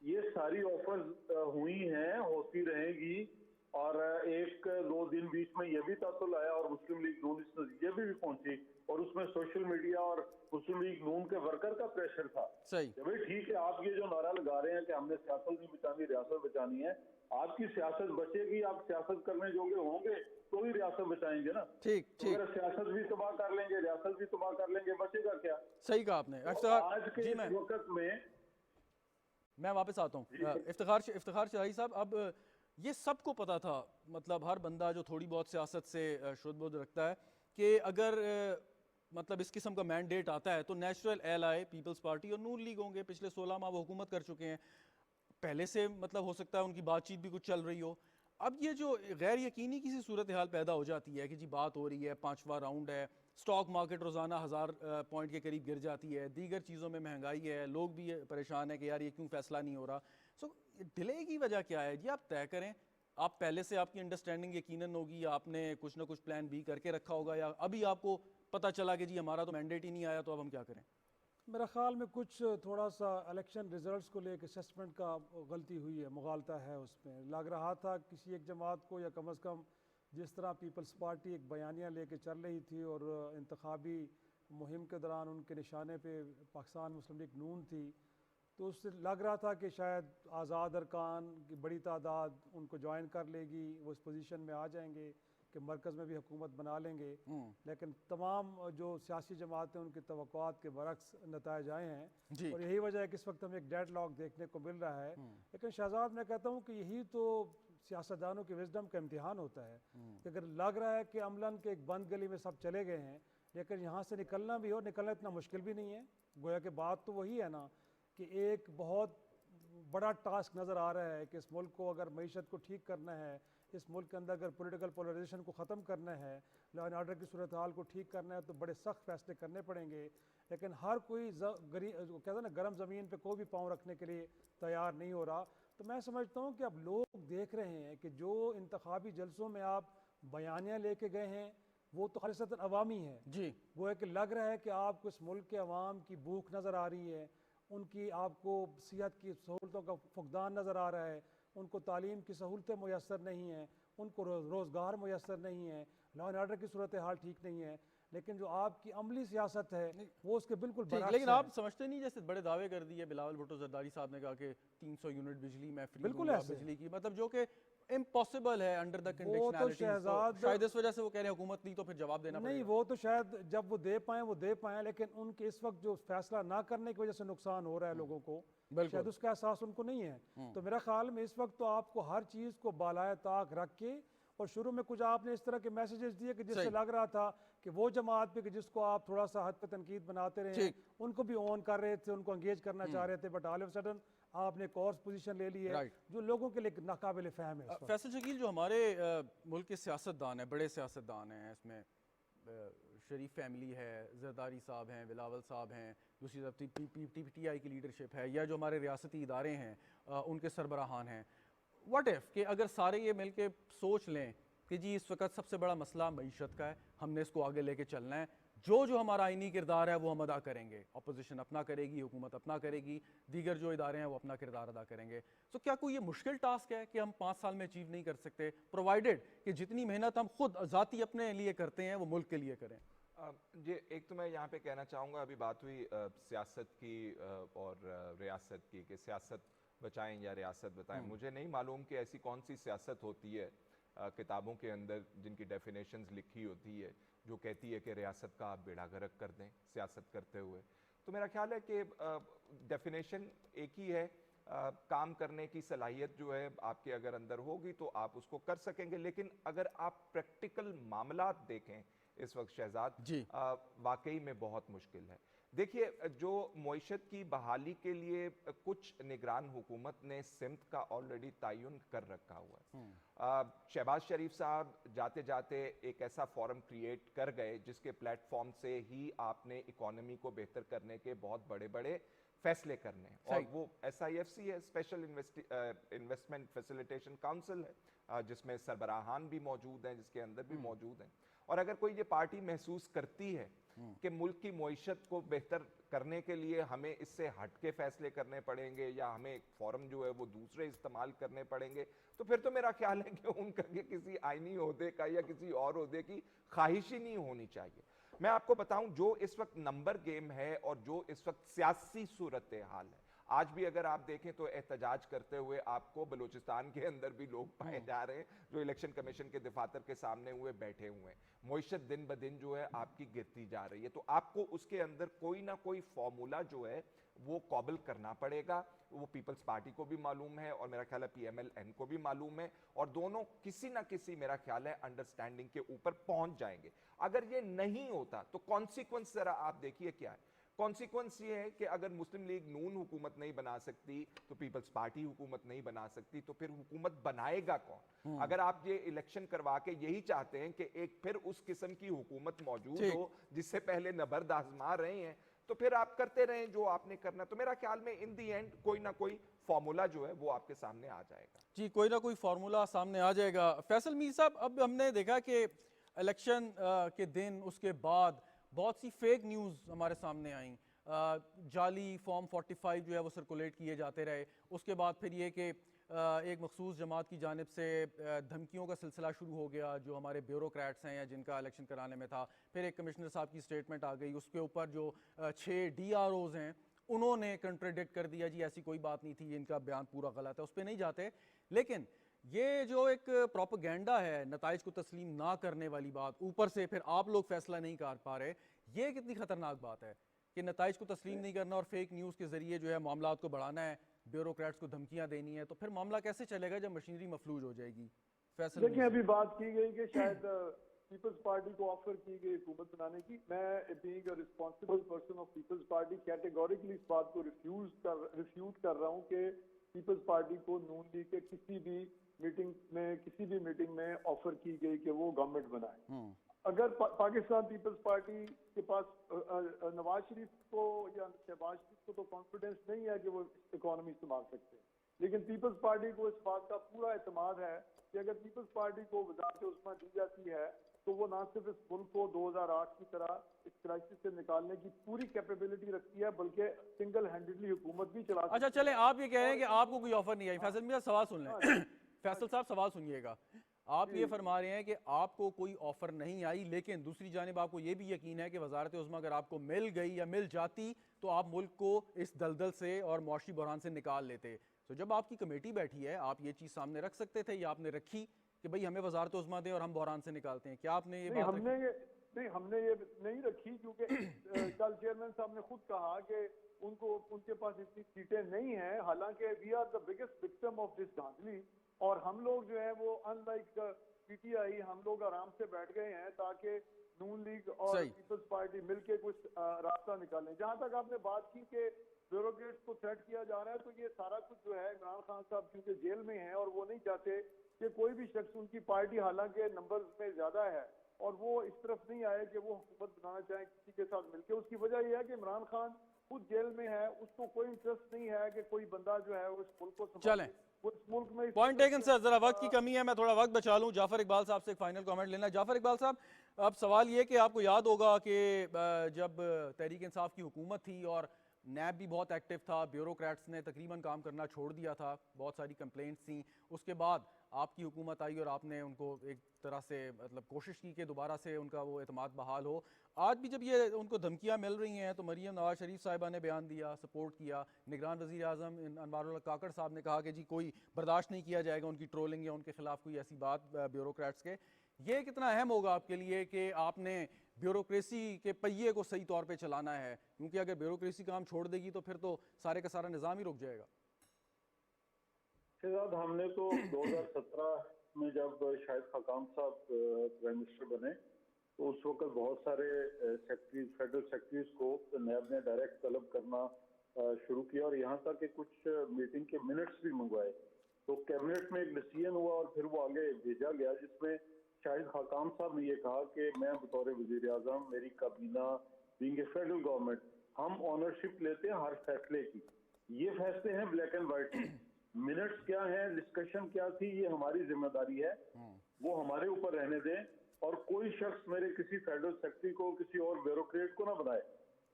ये सारी ऑफर्स हुई हैं, होती रहेगी, और एक दो दिन बीच में ये भी तसुल आया और मुस्लिम लीग नून इस नतीजे भी पहुंची, और उसमें सोशल मीडिया और मुस्लिम लीग नून के वर्कर का प्रेशर था सही। कि भाई ठीक है, आप ये जो नारा लगा रहे हैं कि हमने सियासत नहीं बचानी, रियासत बचानी है, आपकी सियासत बचेगी, आप सियासत करने जोगे होंगे तो ही रियासत बचाएंगे ना। ठीक तो अगर सियासत भी तबाह कर लेंगे, रियासत भी तबाह कर लेंगे, बचेगा क्या? सही कहा आपने। तो आज के इस वक्त में मैं वापस आता हूँ। इफ्तिखार शाही साहब, अब ये सबको पता था, मतलब हर बंदा जो थोड़ी बहुत सियासत से शुद्ध रखता है कि अगर मतलब इस किस्म का मैंडेट आता है तो नेचुरल एलाई पीपल्स पार्टी और नून लीग होंगे। पिछले 16 माह वो हुकूमत कर चुके हैं, पहले से मतलब हो सकता है उनकी बातचीत भी कुछ चल रही हो। अब ये जो गैर यकीनी किसी सूरत हाल पैदा हो जाती है कि जी बात हो रही है, 5वां राउंड है, स्टॉक मार्केट रोज़ाना 1000 पॉइंट के करीब गिर जाती है, दीगर चीज़ों में महंगाई है, लोग भी परेशान है कि यार ये क्यों फैसला नहीं हो रहा। सो डिले की वजह क्या है जी? आप तय करें। आप पहले से आपकी अंडरस्टैंडिंग यकीनन होगी, आपने कुछ ना कुछ प्लान बी करके रखा होगा, या अभी आपको पता चला कि जी हमारा तो मैंडेट ही नहीं आया तो अब हम क्या करें? मेरा ख्याल में कुछ थोड़ा सा इलेक्शन रिजल्ट्स को लेकर असेसमेंट का गलती हुई है, मुगालता है उसमें। लग रहा था किसी एक जमात को, या कम अज़ कम जिस तरह पीपल्स पार्टी एक बयानिया लेके चल रही थी और इंतखाबी मुहिम के दौरान उनके निशाने पे पाकिस्तान मुस्लिम लीग नून थी, तो उससे लग रहा था कि शायद आज़ाद अरकान की बड़ी तादाद उनको ज्वाइन कर लेगी, वो इस पोजीशन में आ जाएंगे कि मरकज़ में भी हुकूमत बना लेंगे। लेकिन तमाम जो सियासी जमातें उनकी तवक्कुआत के बरक्स नताइज आए हैं, और यही वजह है कि इस वक्त हमें एक डेड लॉक देखने को मिल रहा है। लेकिन शहजाद, मैं कहता हूँ कि यही तो सियासतदानों के विजडम का इम्तिहान होता है कि अगर लग रहा है कि अमलन के एक बंद गली में सब चले गए हैं, लेकिन यहाँ से निकलना भी हो, निकलना इतना मुश्किल भी नहीं है। गोया कि बात तो वही है ना कि एक बहुत बड़ा टास्क नज़र आ रहा है कि इस मुल्क को अगर मईशत को ठीक करना है, इस मुल्क के अंदर अगर पॉलिटिकल पोलराइजेशन को ख़त्म करना है, लॉ एंड ऑर्डर की सूरत हाल को ठीक करना है, तो बड़े सख्त फैसले करने पड़ेंगे। लेकिन हर कोई कहते हैं ना, गर्म ज़मीन पे कोई भी पाँव रखने के लिए तैयार नहीं हो रहा। तो मैं समझता हूँ कि अब लोग देख रहे हैं कि जो इंतखाबी जलसों में आप बयानियाँ लेके गए हैं वो तो खालिसतन अवामी है जी। वो है कि लग रहा है कि आपको इस मुल्क के अवाम की भूख नज़र आ रही है, उनकी आपको सेहत की सहूलतों का फुकदान नज़र आ रहा है, उनको तालीम की सहूलतें मुयसर नहीं हैं, उनको रोज़गार मुयसर नहीं है, लॉ एंड ऑर्डर की सूरत हाल ठीक नहीं है। लेकिन जो आपकी अमली सियासत है वो उसके बिल्कुल बरअक्स लेकिन है। आप समझते नहीं, जैसे बड़े दावे कर दिए बिलावल भुट्टो जरदारी साहब ने कहा कि 300 यूनिट बिजली मैं फ्री बिल्कुल दूंगा ऐसे। बिजली की, मतलब जो कि इम्पॉसिबल है अंडर द वो तो कंडीशनैलिटीज। शहजाद शायद इस वजह से वो कह रहे हैं हुकूमत नहीं तो फिर जवाब देना नहीं, पड़ेगा। वो तो शायद जब वो दे पाए, लेकिन उनके इस वक्त जो फैसला ना करने की वजह से नुकसान हो रहा है लोगों को, शायद उसका एहसास उनको नहीं है। तो मेरा ख्याल में इस वक्त तो आपको हर चीज़ को बालाए ताक रख के, और शुरू में कुछ आपने इस तरह के मैसेजेस दिए कि जिससे लग रहा था कि वो जमात पे कि जिसको आप थोड़ा सा हद पे तनकीद बनाते रहे उनको भी ऑन कर रहे थे, उनको एंगेज करना चाह रहे थे, बट ऑल ऑफ सडन आपने एक और पोजीशन ले ली है जो लोगों के लिए नाकाबिल फहम है। फैसल शकील, जो हमारे मुल्क के सियासतदान हैं, बड़े सियासतदान हैं, इसमें शरीफ फैमिली है, जरदारी साहब हैं, बिलावल साहब हैं, दूसरी तरफ PTI की लीडरशिप है, या जो हमारे रियासती इदारे हैं उनके सरबराहान हैं, व्हाट इफ़ कि अगर सारे ये मिल के सोच लें कि जी इस वक्त सबसे बड़ा मसला मईशत का है, हमने इसको आगे लेके चलना है, जो हमारा आईनी किरदार है वो हम अदा करेंगे, अपोजिशन अपना करेगी, हुकूमत अपना करेगी, दीगर जो इदारे हैं वो अपना किरदार अदा करेंगे। तो क्या कोई ये मुश्किल टास्क है कि हम 5 साल में अचीव नहीं कर सकते, प्रोवाइडेड कि जितनी मेहनत हम खुद ज़ाती अपने लिए करते हैं वो मुल्क के लिए करें? जी, एक तो मैं यहाँ पे कहना चाहूँगा, अभी बात हुई सियासत की और रियासत की, कि सियासत बचाएं या रियासत बताएं। मुझे नहीं मालूम कि ऐसी कौन सी सियासत होती है किताबों के अंदर जिनकी डेफिनेशंस लिखी होती है जो कहती है कि रियासत का आप बेड़ा गर्क कर दें सियासत करते हुए। तो मेरा ख्याल है कि डेफिनेशन एक ही है, काम करने की सलाहियत जो है आपके अगर अंदर होगी तो आप उसको कर सकेंगे। लेकिन अगर आप प्रैक्टिकल मामलात देखें इस वक्त शहजाद, वाकई में बहुत मुश्किल है। देखिए, जो मईशत की बहाली के लिए कुछ निगरान हुकूमत ने सिमत का ऑलरेडी तयन कर रखा हुआ है। शहबाज शरीफ साहब जाते जाते एक ऐसा फोरम क्रिएट कर गए जिसके प्लेटफॉर्म से ही आपने इकोनॉमी को बेहतर करने के बहुत बड़े बड़े फैसले करने हैं, और वो SIFC है, स्पेशल इन्वेस्टमेंट फैसिलिटेशन काउंसिल है, जिसमें सरबराहान भी मौजूद हैं, जिसके अंदर भी मौजूद हैं। और अगर कोई ये पार्टी महसूस करती है कि मुल्क की मईशत को बेहतर करने के लिए हमें इससे हट के फैसले करने पड़ेंगे या हमें एक फॉरम जो है वो दूसरे इस्तेमाल करने पड़ेंगे, तो फिर तो मेरा ख्याल है कि उनका किसी आईनी ओहदे का या किसी और ओहदे की ख्वाहिश ही नहीं होनी चाहिए। मैं आपको बताऊं, जो इस वक्त नंबर गेम है और जो इस वक्त सियासी सूरत हाल है, आज भी अगर आप देखें तो एहतजाज करते हुए आपको बलूचिस्तान के अंदर भी लोग पाए जा रहे हैं जो इलेक्शन कमीशन के दफातर के सामने हुए बैठे हुए हैं। मईशत दिन ब दिन जो है आपकी गिरती जा रही है, तो आपको उसके अंदर कोई ना कोई फॉर्मूला जो है वो कॉबल करना पड़ेगा। वो पीपल्स पार्टी को भी मालूम है और मेरा ख्याल है PMLN को भी मालूम है, और दोनों किसी ना किसी मेरा ख्याल है अंडरस्टैंडिंग के ऊपर पहुंच जाएंगे। अगर ये नहीं होता तो कॉन्सिक्वेंस जरा आप देखिए क्या है। कॉन्सिक्वेंस ये है कि अगर मुस्लिम लीग नून हुकूमत नहीं बना सकती तो पीपल्स पार्टी हुकूमत नहीं बना सकती, तो फिर हुकूमत बनाएगा कौन? अगर आप ये इलेक्शन करवा के यही चाहते हैं कि एक फिर उस किस्म की हुकूमत मौजूद हो जिससे पहले नबर्द आजमा रहे हैं, तो फिर आप करते रहें जो आपने करना। तो मेरा ख्याल में इन दी एंड कोई ना कोई फॉर्मूला जो है वो आपके सामने आ जाएगा। जी, कोई ना कोई फार्मूला सामने आ जाएगा। फैसल मीर साहब, अब हमने देखा कि इलेक्शन के दिन उसके बाद बहुत सी फेक न्यूज़ हमारे सामने आई, जाली फॉर्म 45 जो है वो सर्कुलेट किए जाते रहे। उसके बाद फिर ये कि एक मखसूस जमात की जानिब से धमकियों का सिलसिला शुरू हो गया जो हमारे ब्यूरोक्रेट्स हैं या जिनका इलेक्शन कराने में था। फिर एक कमिश्नर साहब की स्टेटमेंट आ गई, उसके ऊपर जो 6 DROs हैं उन्होंने कंट्राडिक्ट कर दिया, जी ऐसी कोई बात नहीं थी, इनका बयान पूरा गलत है, उस पर नहीं जाते। लेकिन ये जो एक प्रोपेगेंडा है, नताइज को तस्लीम ना करने वाली बात, ऊपर से फिर आप लोग फैसला नहीं कर पा रहे, ये कितनी खतरनाक बात है कि नताइज को तस्लीम नहीं करना और फेक न्यूज़ के जरिए जो है मामलात को बढ़ाना है, ब्यूरोक्रेट्स को धमकियां देनी है, तो फिर मामला कैसे चलेगा जब मशीनरी मफलूज हो जाएगी? फैसल देखिए, अभी बात की गई कि शायद पीपल्स पार्टी को ऑफर की गई हुकूमत बनाने की। मैं being a responsible person of Peoples Party categorically इस बात को रिफ्यूट कर रहा हूं कि पीपल्स पार्टी को नून लीग के किसी भी मीटिंग में ऑफर की गई कि वो गवर्नमेंट बनाए। अगर पाकिस्तान पीपल्स पार्टी के पास नवाज शरीफ को या शहबाज शरीफ को तो कॉन्फिडेंस नहीं है कि वो इकोनॉमी संभाल सकते हैं, लेकिन पीपल्स पार्टी को इस बात का पूरा एतमाद है कि अगर पीपल्स पार्टी को वज़ारत उस्मा दी जाती है तो वो ना सिर्फ इस मुल्क को 2008 की तरह इस क्राइसिस से निकालने की पूरी कैपेबिलिटी रखती है, बल्कि सिंगल हैंडेडली हुकूमत भी चला। अच्छा चले, आप ये कह रहे हैं कि आपको कोई ऑफर नहीं आई। फैसल मियां सवाल सुन लें। फैसल साहब सवाल सुनिएगा। आप ये फरमा रहे हैं कि आपको कोई ऑफर नहीं आई, लेकिन दूसरी जानिब आपको ये भी यकीन है कि वजारत उस्मा अगर आपको मिल गई या मिल जाती तो आप मुल्क को इस दलदल से और मुआशी बहरान से निकाल लेते। तो जब आपकी कमेटी बैठी है, आप ये चीज सामने रख सकते थे या आपने रखी कि भाई हमें वजारत उस्मा दें और हम बहरान से निकालते हैं? क्या आपने ये बात हमने ये नहीं रखी, क्योंकि कल चेयरमैन साहब ने खुद कहा कि उनके पास इतनी सीटें नहीं हैं, हालांकि we are the biggest victim of this धांधली। और हम लोग जो है वो अनलाइक PTI हम लोग आराम से बैठ गए हैं ताकि नून लीग और पीपल्स पार्टी मिलके कुछ रास्ता निकालें। जहां तक आपने बात की कि ब्यूरोक्रेट्स को थ्रेट किया जा रहा है, तो ये सारा कुछ जो है इमरान खान साहब क्योंकि जेल में हैं और वो नहीं चाहते कि कोई भी शख्स, उनकी पार्टी हालांकि नंबर्स में ज्यादा है और वो इस तरफ नहीं आए कि वो हुकूमत बनाना चाहे किसी के साथ मिलकर। उसकी वजह यह है कि इमरान खान खुद जेल में है, उसको कोई इंटरेस्ट नहीं है कि कोई बंदा जो है उस मुल्क को चलें। उस मुल्क में। पॉइंट टेकन सर, जरा वक्त की कमी है, मैं थोड़ा वक्त बचा लूं। जाफर इकबाल साहब से एक फाइनल कमेंट लेना। जाफर इकबाल साहब, अब सवाल ये कि आपको याद होगा कि जब तहरीक इंसाफ की हुकूमत थी और नैब भी बहुत एक्टिव था, ब्यूरोक्रेट्स ने तकरीबन काम करना छोड़ दिया था, बहुत सारी कंप्लेंट्स थी, उसके बाद आपकी हुकूमत आई और आपने उनको एक तरह से मतलब कोशिश की कि दोबारा से उनका वो एतमाद बहाल हो। आज भी जब ये उनको धमकियां मिल रही हैं तो मरीम नवाज शरीफ साहिबा ने बयान दिया, सपोर्ट किया। निगरान वज़ीर आज़म अनवारुल्लाह काकड़ साहब ने कहा कि जी कोई बर्दाश्त नहीं किया जाएगा उनकी ट्रोलिंग या उनके खिलाफ कोई ऐसी बात ब्यूरोक्रेट्स के। ये कितना अहम होगा आपके लिए कि आपने ब्यूरोक्रेसी के पहिए को सही तौर पे चलाना है, क्योंकि अगर ब्यूरोक्रेसी काम छोड़ देगी तो फिर तो सारे का सारा निज़ाम ही रुक जाएगा। शहजाद, हमने तो 2017 में जब शाहिद खाकान साहब प्राइम मिनिस्टर बने तो उस वक्त बहुत सारे सेक्रेटरीज, फेडरल सेक्रेटरीज को नैब ने डायरेक्ट तलब करना शुरू किया और यहाँ तक कि कुछ मीटिंग के मिनट्स भी मंगवाए। तो कैबिनेट में एक डिसीजन हुआ और फिर वो आगे भेजा गया जिसमें शाहिद खाकान साहब ने ये कहा कि मैं बतौर वजीर आजम, मेरी काबीना बीइंग ए फेडरल गवर्नमेंट, हम ऑनरशिप लेते हैं हर फैसले की। ये फैसले हैं ब्लैक एंड व्हाइट, मिनट्स क्या है, डिस्कशन क्या थी, ये हमारी जिम्मेदारी है, वो हमारे ऊपर रहने दें। और कोई शख्स मेरे किसी फेडरल सेक्रेटरी को, किसी और ब्यूरोक्रेट को ना बनाए।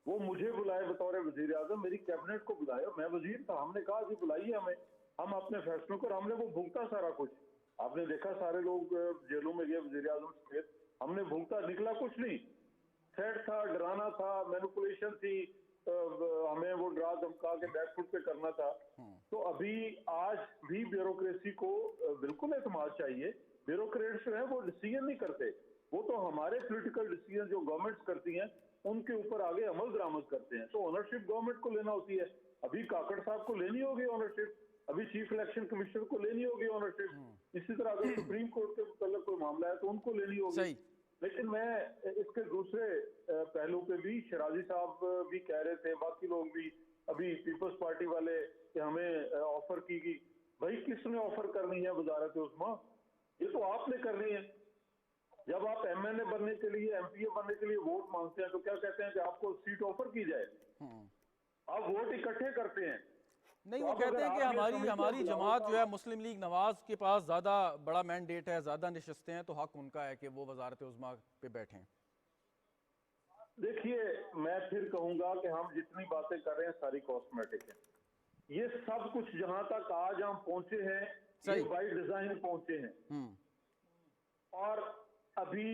वो मुझे बुलाए बतौर वजीर आजम, मेरी कैबिनेट को बुलाए, मैं वजीर था, हमने कहा जी बुलाइए हमें, हम अपने फैसलों को, हमने वो भुगता सारा कुछ। आपने देखा सारे लोग जेलों में गए वजीर आजम समेत, हमने भुगता, निकला कुछ नहीं। थ्रेट था, डराना था, मैनिपुलेशन थी, हमें वो डरा धमका के बैकफुट पे करना था। तो अभी आज भी ब्यूरोक्रेसी को बिल्कुल एतमाद चाहिए। ब्यूरोक्रेट्स जो है वो डिसीजन नहीं करते, वो तो हमारे पॉलिटिकल डिसीजन जो गवर्नमेंट्स करती हैं उनके ऊपर आगे अमल दरामद करते हैं। तो ओनरशिप गवर्नमेंट को लेना होती है। अभी काकड़ साहब को लेनी होगी ओनरशिप, अभी चीफ इलेक्शन कमिश्नर को लेनी होगी ओनरशिप। इसी तरह अगर सुप्रीम कोर्ट के मतलब कोई मामला है तो उनको लेनी होगी। लेकिन मैं इसके दूसरे पहलू पे भी, शराजी साहब भी कह रहे थे, बाकी लोग भी, अभी पीपल्स पार्टी वाले कि हमें ऑफर की गई। भाई किसने ऑफर करनी है वजारत उस्मा? ये तो आपने करनी है। जब आप एमएनए बनने के लिए, एमपीए बनने के लिए वोट मांगते हैं तो क्या कहते हैं कि आपको सीट ऑफर की जाए? आप वोट इकट्ठे करते हैं। नहीं, तो वो अब कहते अगर हैं कि आप ये समझते हमारी हैं जमात जो है बिलावल मुस्लिम लीग नवाज के पास ज़्यादा बड़ा मैंडेट है, ज़्यादा नशिस्तें हैं, तो हक उनका है कि वो वजारत उज़्मा पे बैठें। देखिए, मैं फिर कहूंगा कि हम जितनी बातें कर रहे हैं सारी कॉस्मेटिक है। ये सब कुछ जहां तक आज हम पहुंचे हैं, ये बाय डिजाइन पहुंचे हैं। और अभी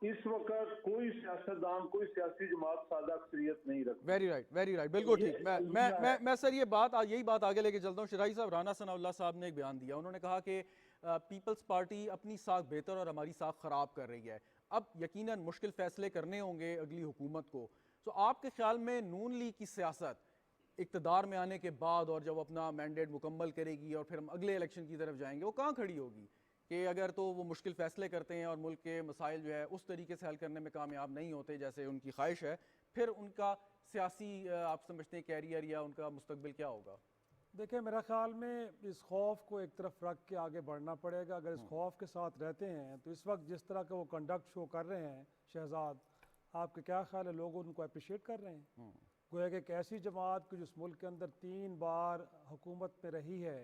इस वक्त कोई सियासतदान, कोई सियासी जमात सादा अक्सरियत नहीं रखती। वेरी राइट, बिल्कुल ठीक। मैं सर यही बात आगे लेके चलता हूँ। शराई साहब, राना सनाउल्लाह साहब ने एक बयान दिया, उन्होंने कहा कि पीपल्स पार्टी अपनी साख बेहतर और हमारी साख खराब कर रही है। अब यकीनन मुश्किल फैसले करने होंगे अगली हुकूमत को। तो आपके ख्याल में नून लीग की सियासत इक़्तिदार में आने के बाद और जब अपना मैंडेट मुकम्मल करेगी और फिर हम अगले इलेक्शन की तरफ जाएंगे, वो कहाँ खड़ी होगी? कि अगर तो वो मुश्किल फैसले करते हैं और मुल्क के मसाइल जो है उस तरीके से हल करने में कामयाब नहीं होते जैसे उनकी ख्वाहिश है, फिर उनका सियासी आप समझते हैं कैरियर या उनका मुस्तकबिल क्या होगा? देखिए, मेरा ख्याल में इस खौफ को एक तरफ रख के आगे बढ़ना पड़ेगा। अगर इस खौफ के साथ रहते हैं तो इस वक्त जिस तरह का वो कंडक्ट शो कर रहे हैं शहजाद, आपके क्या ख्याल है लोग उनको अप्रिशिएट कर रहे हैं? गोया कि एक ऐसी जमात की जो इस मुल्क के अंदर 3 बार हुकूमत में रही है,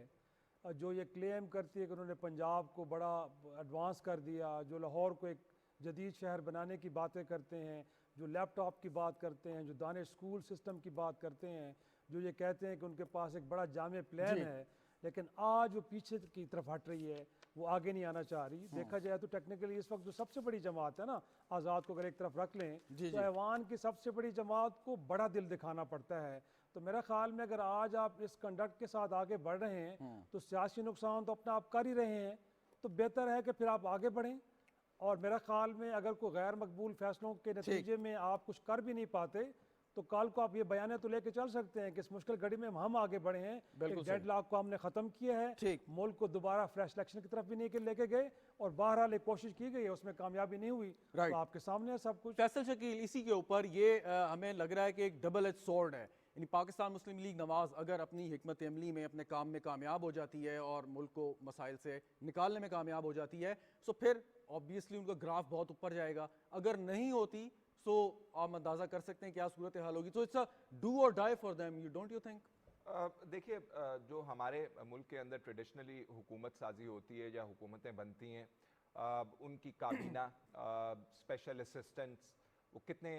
जो ये क्लेम करती है कि उन्होंने पंजाब को बड़ा एडवांस कर दिया, जो लाहौर को एक जदीद शहर बनाने की बातें करते हैं, जो लैपटॉप की बात करते हैं, जो दानिश स्कूल सिस्टम की बात करते हैं, जो ये कहते हैं कि उनके पास एक बड़ा जामे प्लान है, लेकिन आज वो पीछे की तरफ हट रही है, वो आगे नहीं आना चाह रही। देखा जाए तो टेक्निकली इस वक्त जो सबसे बड़ी जमात है ना, आज़ाद को अगर एक तरफ रख लें तो ऐवान की सबसे बड़ी जमात को बड़ा दिल दिखाना पड़ता है। तो मेरा ख्याल में अगर आज आप इस कंडक्ट के साथ आगे बढ़ रहे हैं तो सियासी नुकसान तो अपना आप कर ही रहे हैं, तो बेहतर है कि फिर आप आगे बढ़ें। और मेरा ख्याल में अगर कोई गैर मकबूल फैसलों के नतीजे में आप कुछ कर भी नहीं पाते तो कल को आप ये बयान तो लेके चल सकते हैं कि इस मुश्किल घड़ी में हम आगे बढ़े हैं, डेडलॉक को हमने खत्म किया है, मुल्क को दोबारा फ्रेश इलेक्शन की तरफ भी नहीं लेके गए और बहरहाल एक कोशिश की गई है, उसमें कामयाबी नहीं हुई। तो आपके सामने है सब कुछ। फैसल शकील, इसी के ऊपर ये हमें लग रहा है कि एक डबल एज स्वॉर्ड है, यानी पाकिस्तान मुस्लिम लीग नवाज अगर अपनी हिकमत अमली में अपने काम में कामयाब हो जाती है और मुल्क को मसाइल से निकालने में कामयाब हो जाती है तो फिर ऑब्वियसली उनका ग्राफ बहुत ऊपर जाएगा। अगर नहीं होती तो आप अंदाजा कर सकते हैं क्या सूरत हाल होगी। तो it's a do or die for them, you don't you think? देखिए, जो हमारे मुल्क के अंदर ट्रेडिशनली हुकूमत साजी होती है या हुकूमतें बनती हैं, उनकी काबीना, स्पेशल असिस्टेंट्स वो कितने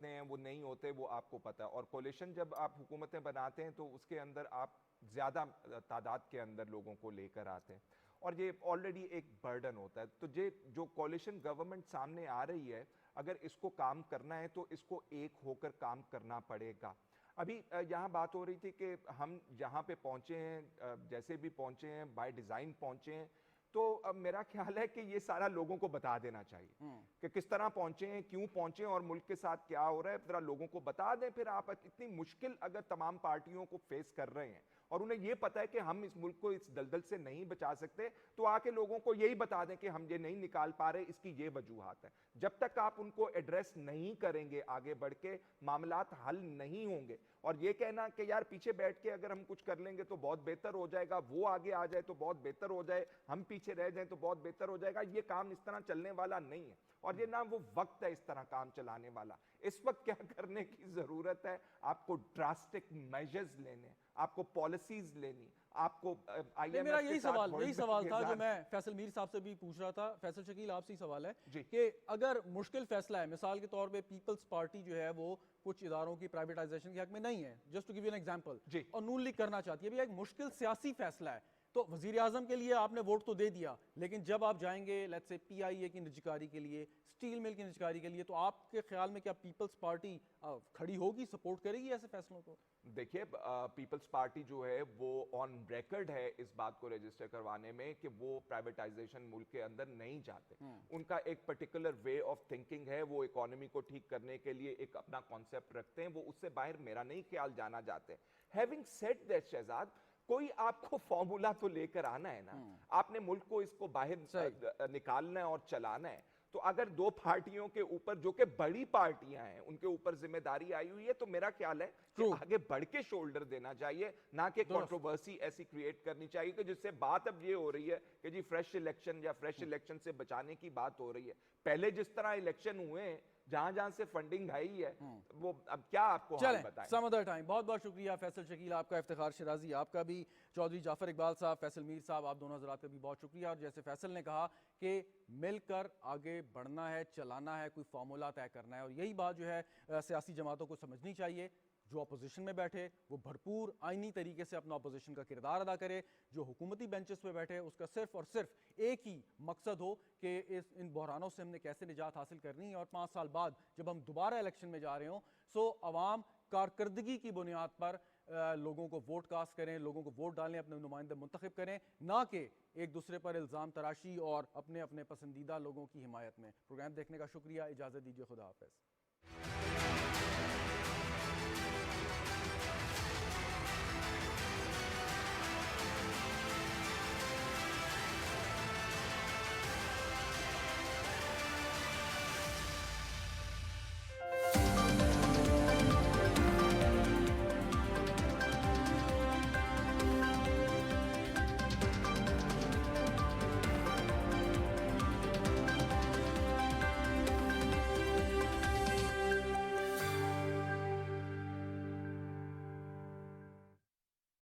हैं वो नहीं होते, वो आपको पता है। और कोलिशन जब आप हुकूमतें बनाते हैं तो उसके अंदर आप ज़्यादा तादाद के अंदर लोगों को लेकर आते हैं और ये ऑलरेडी एक बर्डन होता है। तो ये जो कोलिशन गवर्नमेंट सामने आ रही है, अगर इसको काम करना है तो इसको एक होकर काम करना पड़ेगा। अभी यहाँ बात हो रही थी कि हम जहाँ पे पहुँचे हैं, जैसे भी पहुँचे हैं, बाय डिज़ाइन पहुँचे हैं, तो अब मेरा ख्याल है कि ये सारा लोगों को बता देना चाहिए कि किस तरह पहुंचे हैं, क्यों पहुंचे हैं और मुल्क के साथ क्या हो रहा है, जरा लोगों को बता दें। फिर आप इतनी मुश्किल अगर तमाम पार्टियों को फेस कर रहे हैं और उन्हें ये पता है कि हम इस मुल्क को इस दलदल से नहीं बचा सकते, तो आके लोगों को यही बता दें कि हम ये नहीं निकाल पा रहे, इसकी ये वजूहात है। जब तक आप उनको एड्रेस नहीं करेंगे आगे बढ़ के, मामलात हल नहीं होंगे। और ये कहना कि यार पीछे बैठ के अगर हम कुछ कर लेंगे तो बहुत बेहतर हो जाएगा, वो आगे आ जाए तो बहुत बेहतर हो जाए, हम पीछे रह जाए तो बहुत बेहतर हो जाएगा, ये काम इस तरह चलने वाला नहीं है। और ये ना वो वक्त है इस तरह काम चलाने वाला। इस वक्त क्या करने की जरूरत है, आपको ड्रास्टिक मेजर्स लेने, आपको पॉलिसीज लेनी, आपको नहीं, मेरा यही सवाल था जो मैं फैसल मीर साहब से भी पूछ रहा था। फैसल शकील, आपसे ही सवाल है कि अगर मुश्किल फैसला है, मिसाल के तौर पे पीपल्स पार्टी जो है वो कुछ इदारों की प्राइवेटाइजेशन के हक में नहीं है, just to give you an example, और नून लीग करना चाहती है, एक मुश्किल सियासी फैसला है, तो वजीर आजम के लिए आपने वोट तो दे दिया, लेकिन जब आप जाएंगे लेट्स से PIA की निजकारी के लिए, स्टील मिल की निजकारी के लिए, तो आपके ख्याल में क्या पीपल्स पार्टी खड़ी होगी, सपोर्ट करेगी ऐसे फैसलों को? देखिए, पीपल्स पार्टी जो है वो ऑन रिकॉर्ड है इस बात को रजिस्टर करवाने में कि वो प्राइवेटाइजेशन मुल्क के अंदर नहीं चाहते। उनका एक पर्टिकुलर वे ऑफ थिंकिंग है, वो इकोनॉमी को ठीक करने के लिए एक अपना कॉन्सेप्ट रखते हैं, वो उससे बाहर मेरा नहीं ख्याल जाना चाहते। हैविंग सेड दैट शहजाद, कोई आपको फॉर्मूला तो लेकर आना है ना, आपने मुल्क को इसको बाहर निकालना है और चलाना है। तो अगर दो पार्टियों के ऊपर जो कि बड़ी पार्टियां हैं उनके ऊपर जिम्मेदारी आई हुई है, तो मेरा ख्याल है कि आगे बढ़ के शोल्डर देना चाहिए, ना कि कंट्रोवर्सी ऐसी क्रिएट करनी चाहिए कि जिससे बात अब ये हो रही है कि जी फ्रेश इलेक्शन या फ्रेश इलेक्शन से बचाने की बात हो रही है। पहले जिस तरह इलेक्शन हुए जहां जहां से फंडिंग आई है, वो अब क्या आपको हाल बताएं। Some other time. बहुत बहुत शुक्रिया फैसल शकील आपका, इफ्तिखार शिराजी आपका भी, चौधरी जाफर इकबाल साहब, फैसल मीर साहब, आप दोनों हजरात का भी बहुत शुक्रिया। और जैसे फैसल ने कहा कि मिलकर आगे बढ़ना है, चलाना है, कोई फार्मूला तय करना है, और यही बात जो है सियासी जमातों को समझनी चाहिए। जो अपोजिशन में बैठे वो भरपूर आईनी तरीके से अपना अपोजिशन का किरदार अदा करे, जो हुकूमती बेंचेस पे बैठे उसका सिर्फ और सिर्फ एक ही मकसद हो कि इन बहरानों से हमने कैसे निजात हासिल करनी है, और 5 साल बाद जब हम दोबारा इलेक्शन में जा रहे हों, सो अवाम कारकर्दगी की बुनियाद पर लोगों को वोट कास्ट करें, लोगों को वोट डालें, अपने नुमाइंदे मुंतखब करें, ना कि एक दूसरे पर इल्ज़ाम तराशी और अपने अपने पसंदीदा लोगों की हिमायत में। प्रोग्राम देखने का शुक्रिया, इजाज़त दीजिए, खुदा हाफ़िज़।